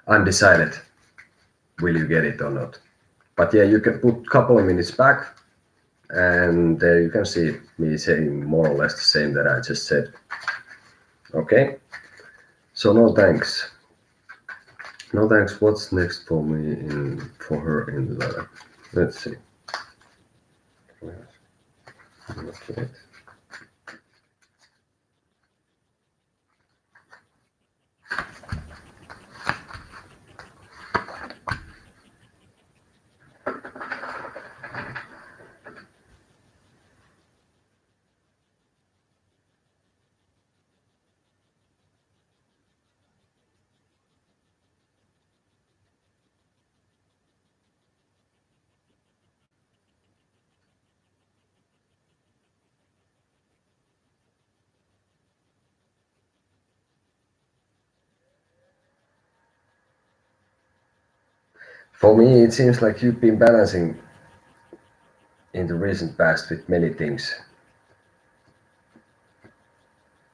undecided. Will you get it or not? But yeah, you can put a couple of minutes back, and there you can see me saying more or less the same that I just said. Okay, so no thanks. No thanks. What's next for me for her in love? Let's see. Okay. For me, it seems like you've been balancing in the recent past with many things,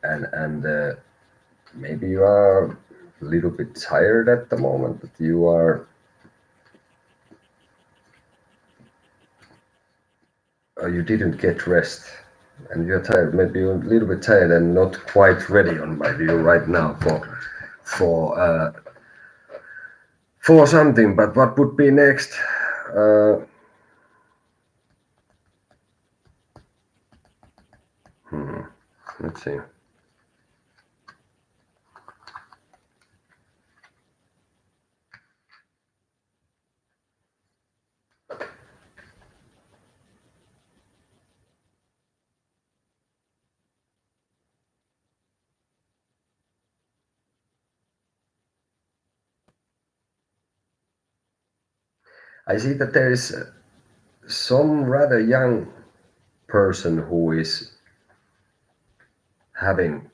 and maybe you are a little bit tired at the moment, but you are you didn't get rest, and you're tired. Maybe you're a little bit tired and not quite ready, on my view, right now for uh, for something. But what would be next? Let's see. I see that there is some rather young person who is having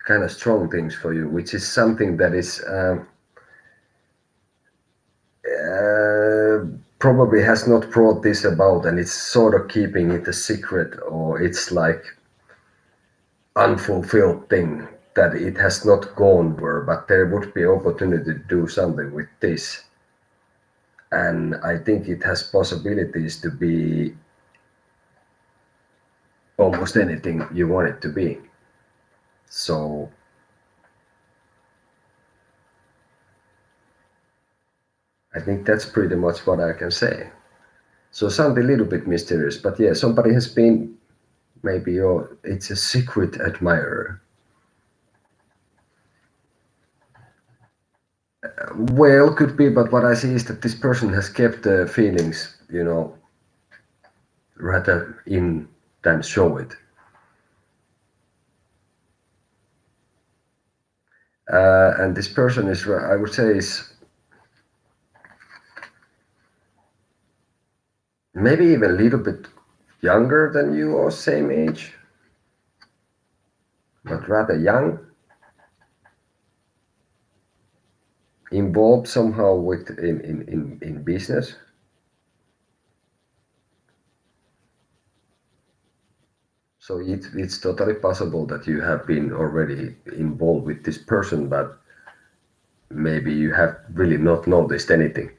kind of strong things for you, which is something that is probably has not brought this about, and it's sort of keeping it a secret, or it's like unfulfilled thing that it has not gone where, but there would be opportunity to do something with this, and I think it has possibilities to be almost anything you want it to be. So I think that's pretty much what I can say. So something a little bit mysterious, but yeah, somebody has been maybe your it's a secret admirer. Well, could be, but what I see is that this person has kept the feelings, rather in than show it. And this person is, I would say, is maybe even a little bit younger than you or same age, but rather young, involved somehow with in business. So it's totally possible that you have been already involved with this person, but maybe you have really not noticed anything.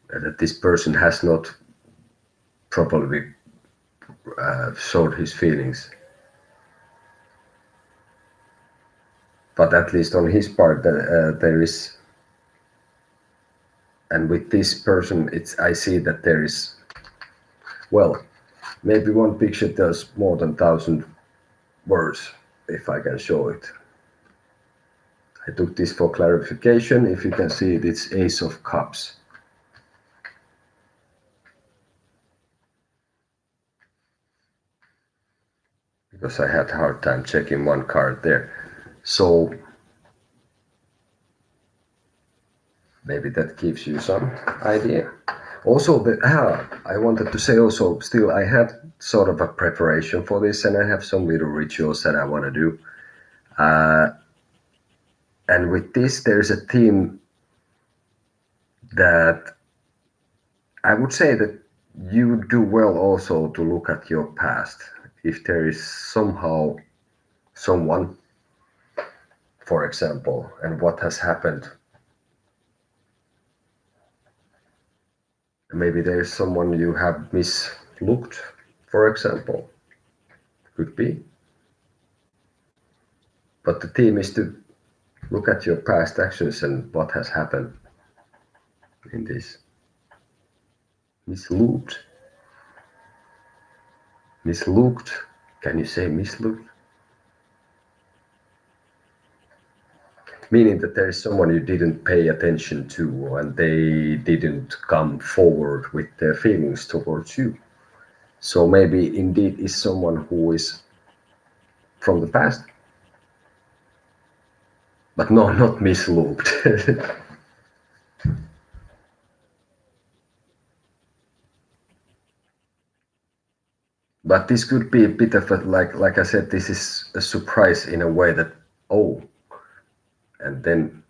That this person has not properly showed his feelings. But at least on his part, there is, and with this person, I see that there is, well, maybe one picture tells more than 1,000 words, if I can show it. I took this for clarification. If you can see it, it's Ace of Cups. Because I had a hard time checking one card there. So maybe that gives you some idea. Also, I wanted to say also, still, I had sort of a preparation for this, and I have some little rituals that I want to do. And with this, there's a theme that I would say that you do well also to look at your past. If there is somehow someone, for example, and what has happened. Maybe there is someone you have mislooked, for example. Could be. But the theme is to look at your past actions and what has happened in this. Mislooked. Mislooked. Can you say mislooked? Meaning that there is someone you didn't pay attention to and they didn't come forward with their feelings towards you. So maybe indeed is someone who is from the past, but no, not mislooked. But this could be a bit of a, like I said, this is a surprise in a way that, oh, and then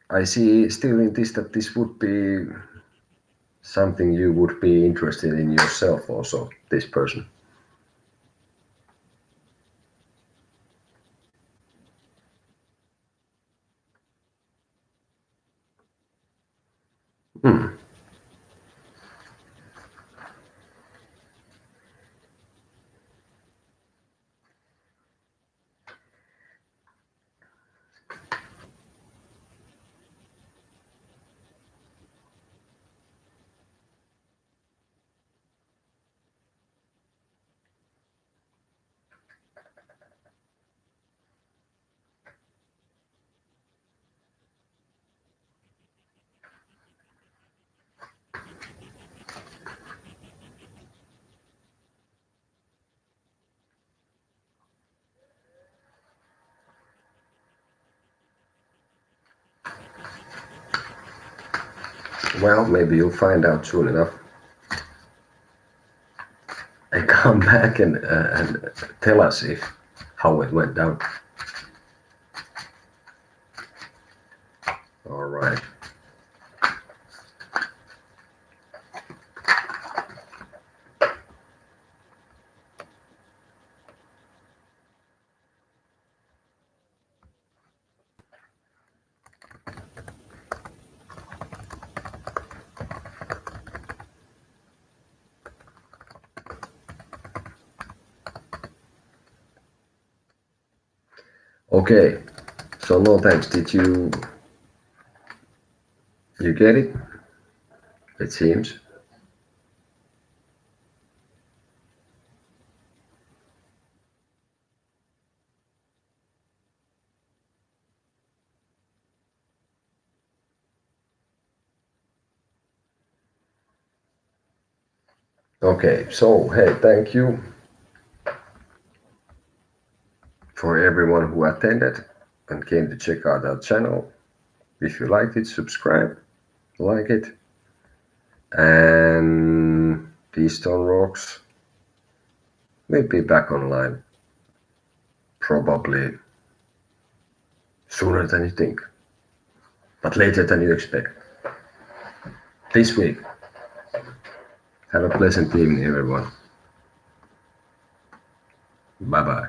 I see still in this that this would be something you would be interested in yourself also, this person. Hmm. Well, maybe you'll find out soon enough. And come back and tell us if how it went down. All right. Okay. So no thanks. Did you get it? It seems. Okay. So hey, thank you for everyone who attended and came to check out our channel. If you liked it, subscribe, like it, and these stone rocks will be back online probably sooner than you think, but later than you expect. This week. Have a pleasant evening, everyone. Bye bye.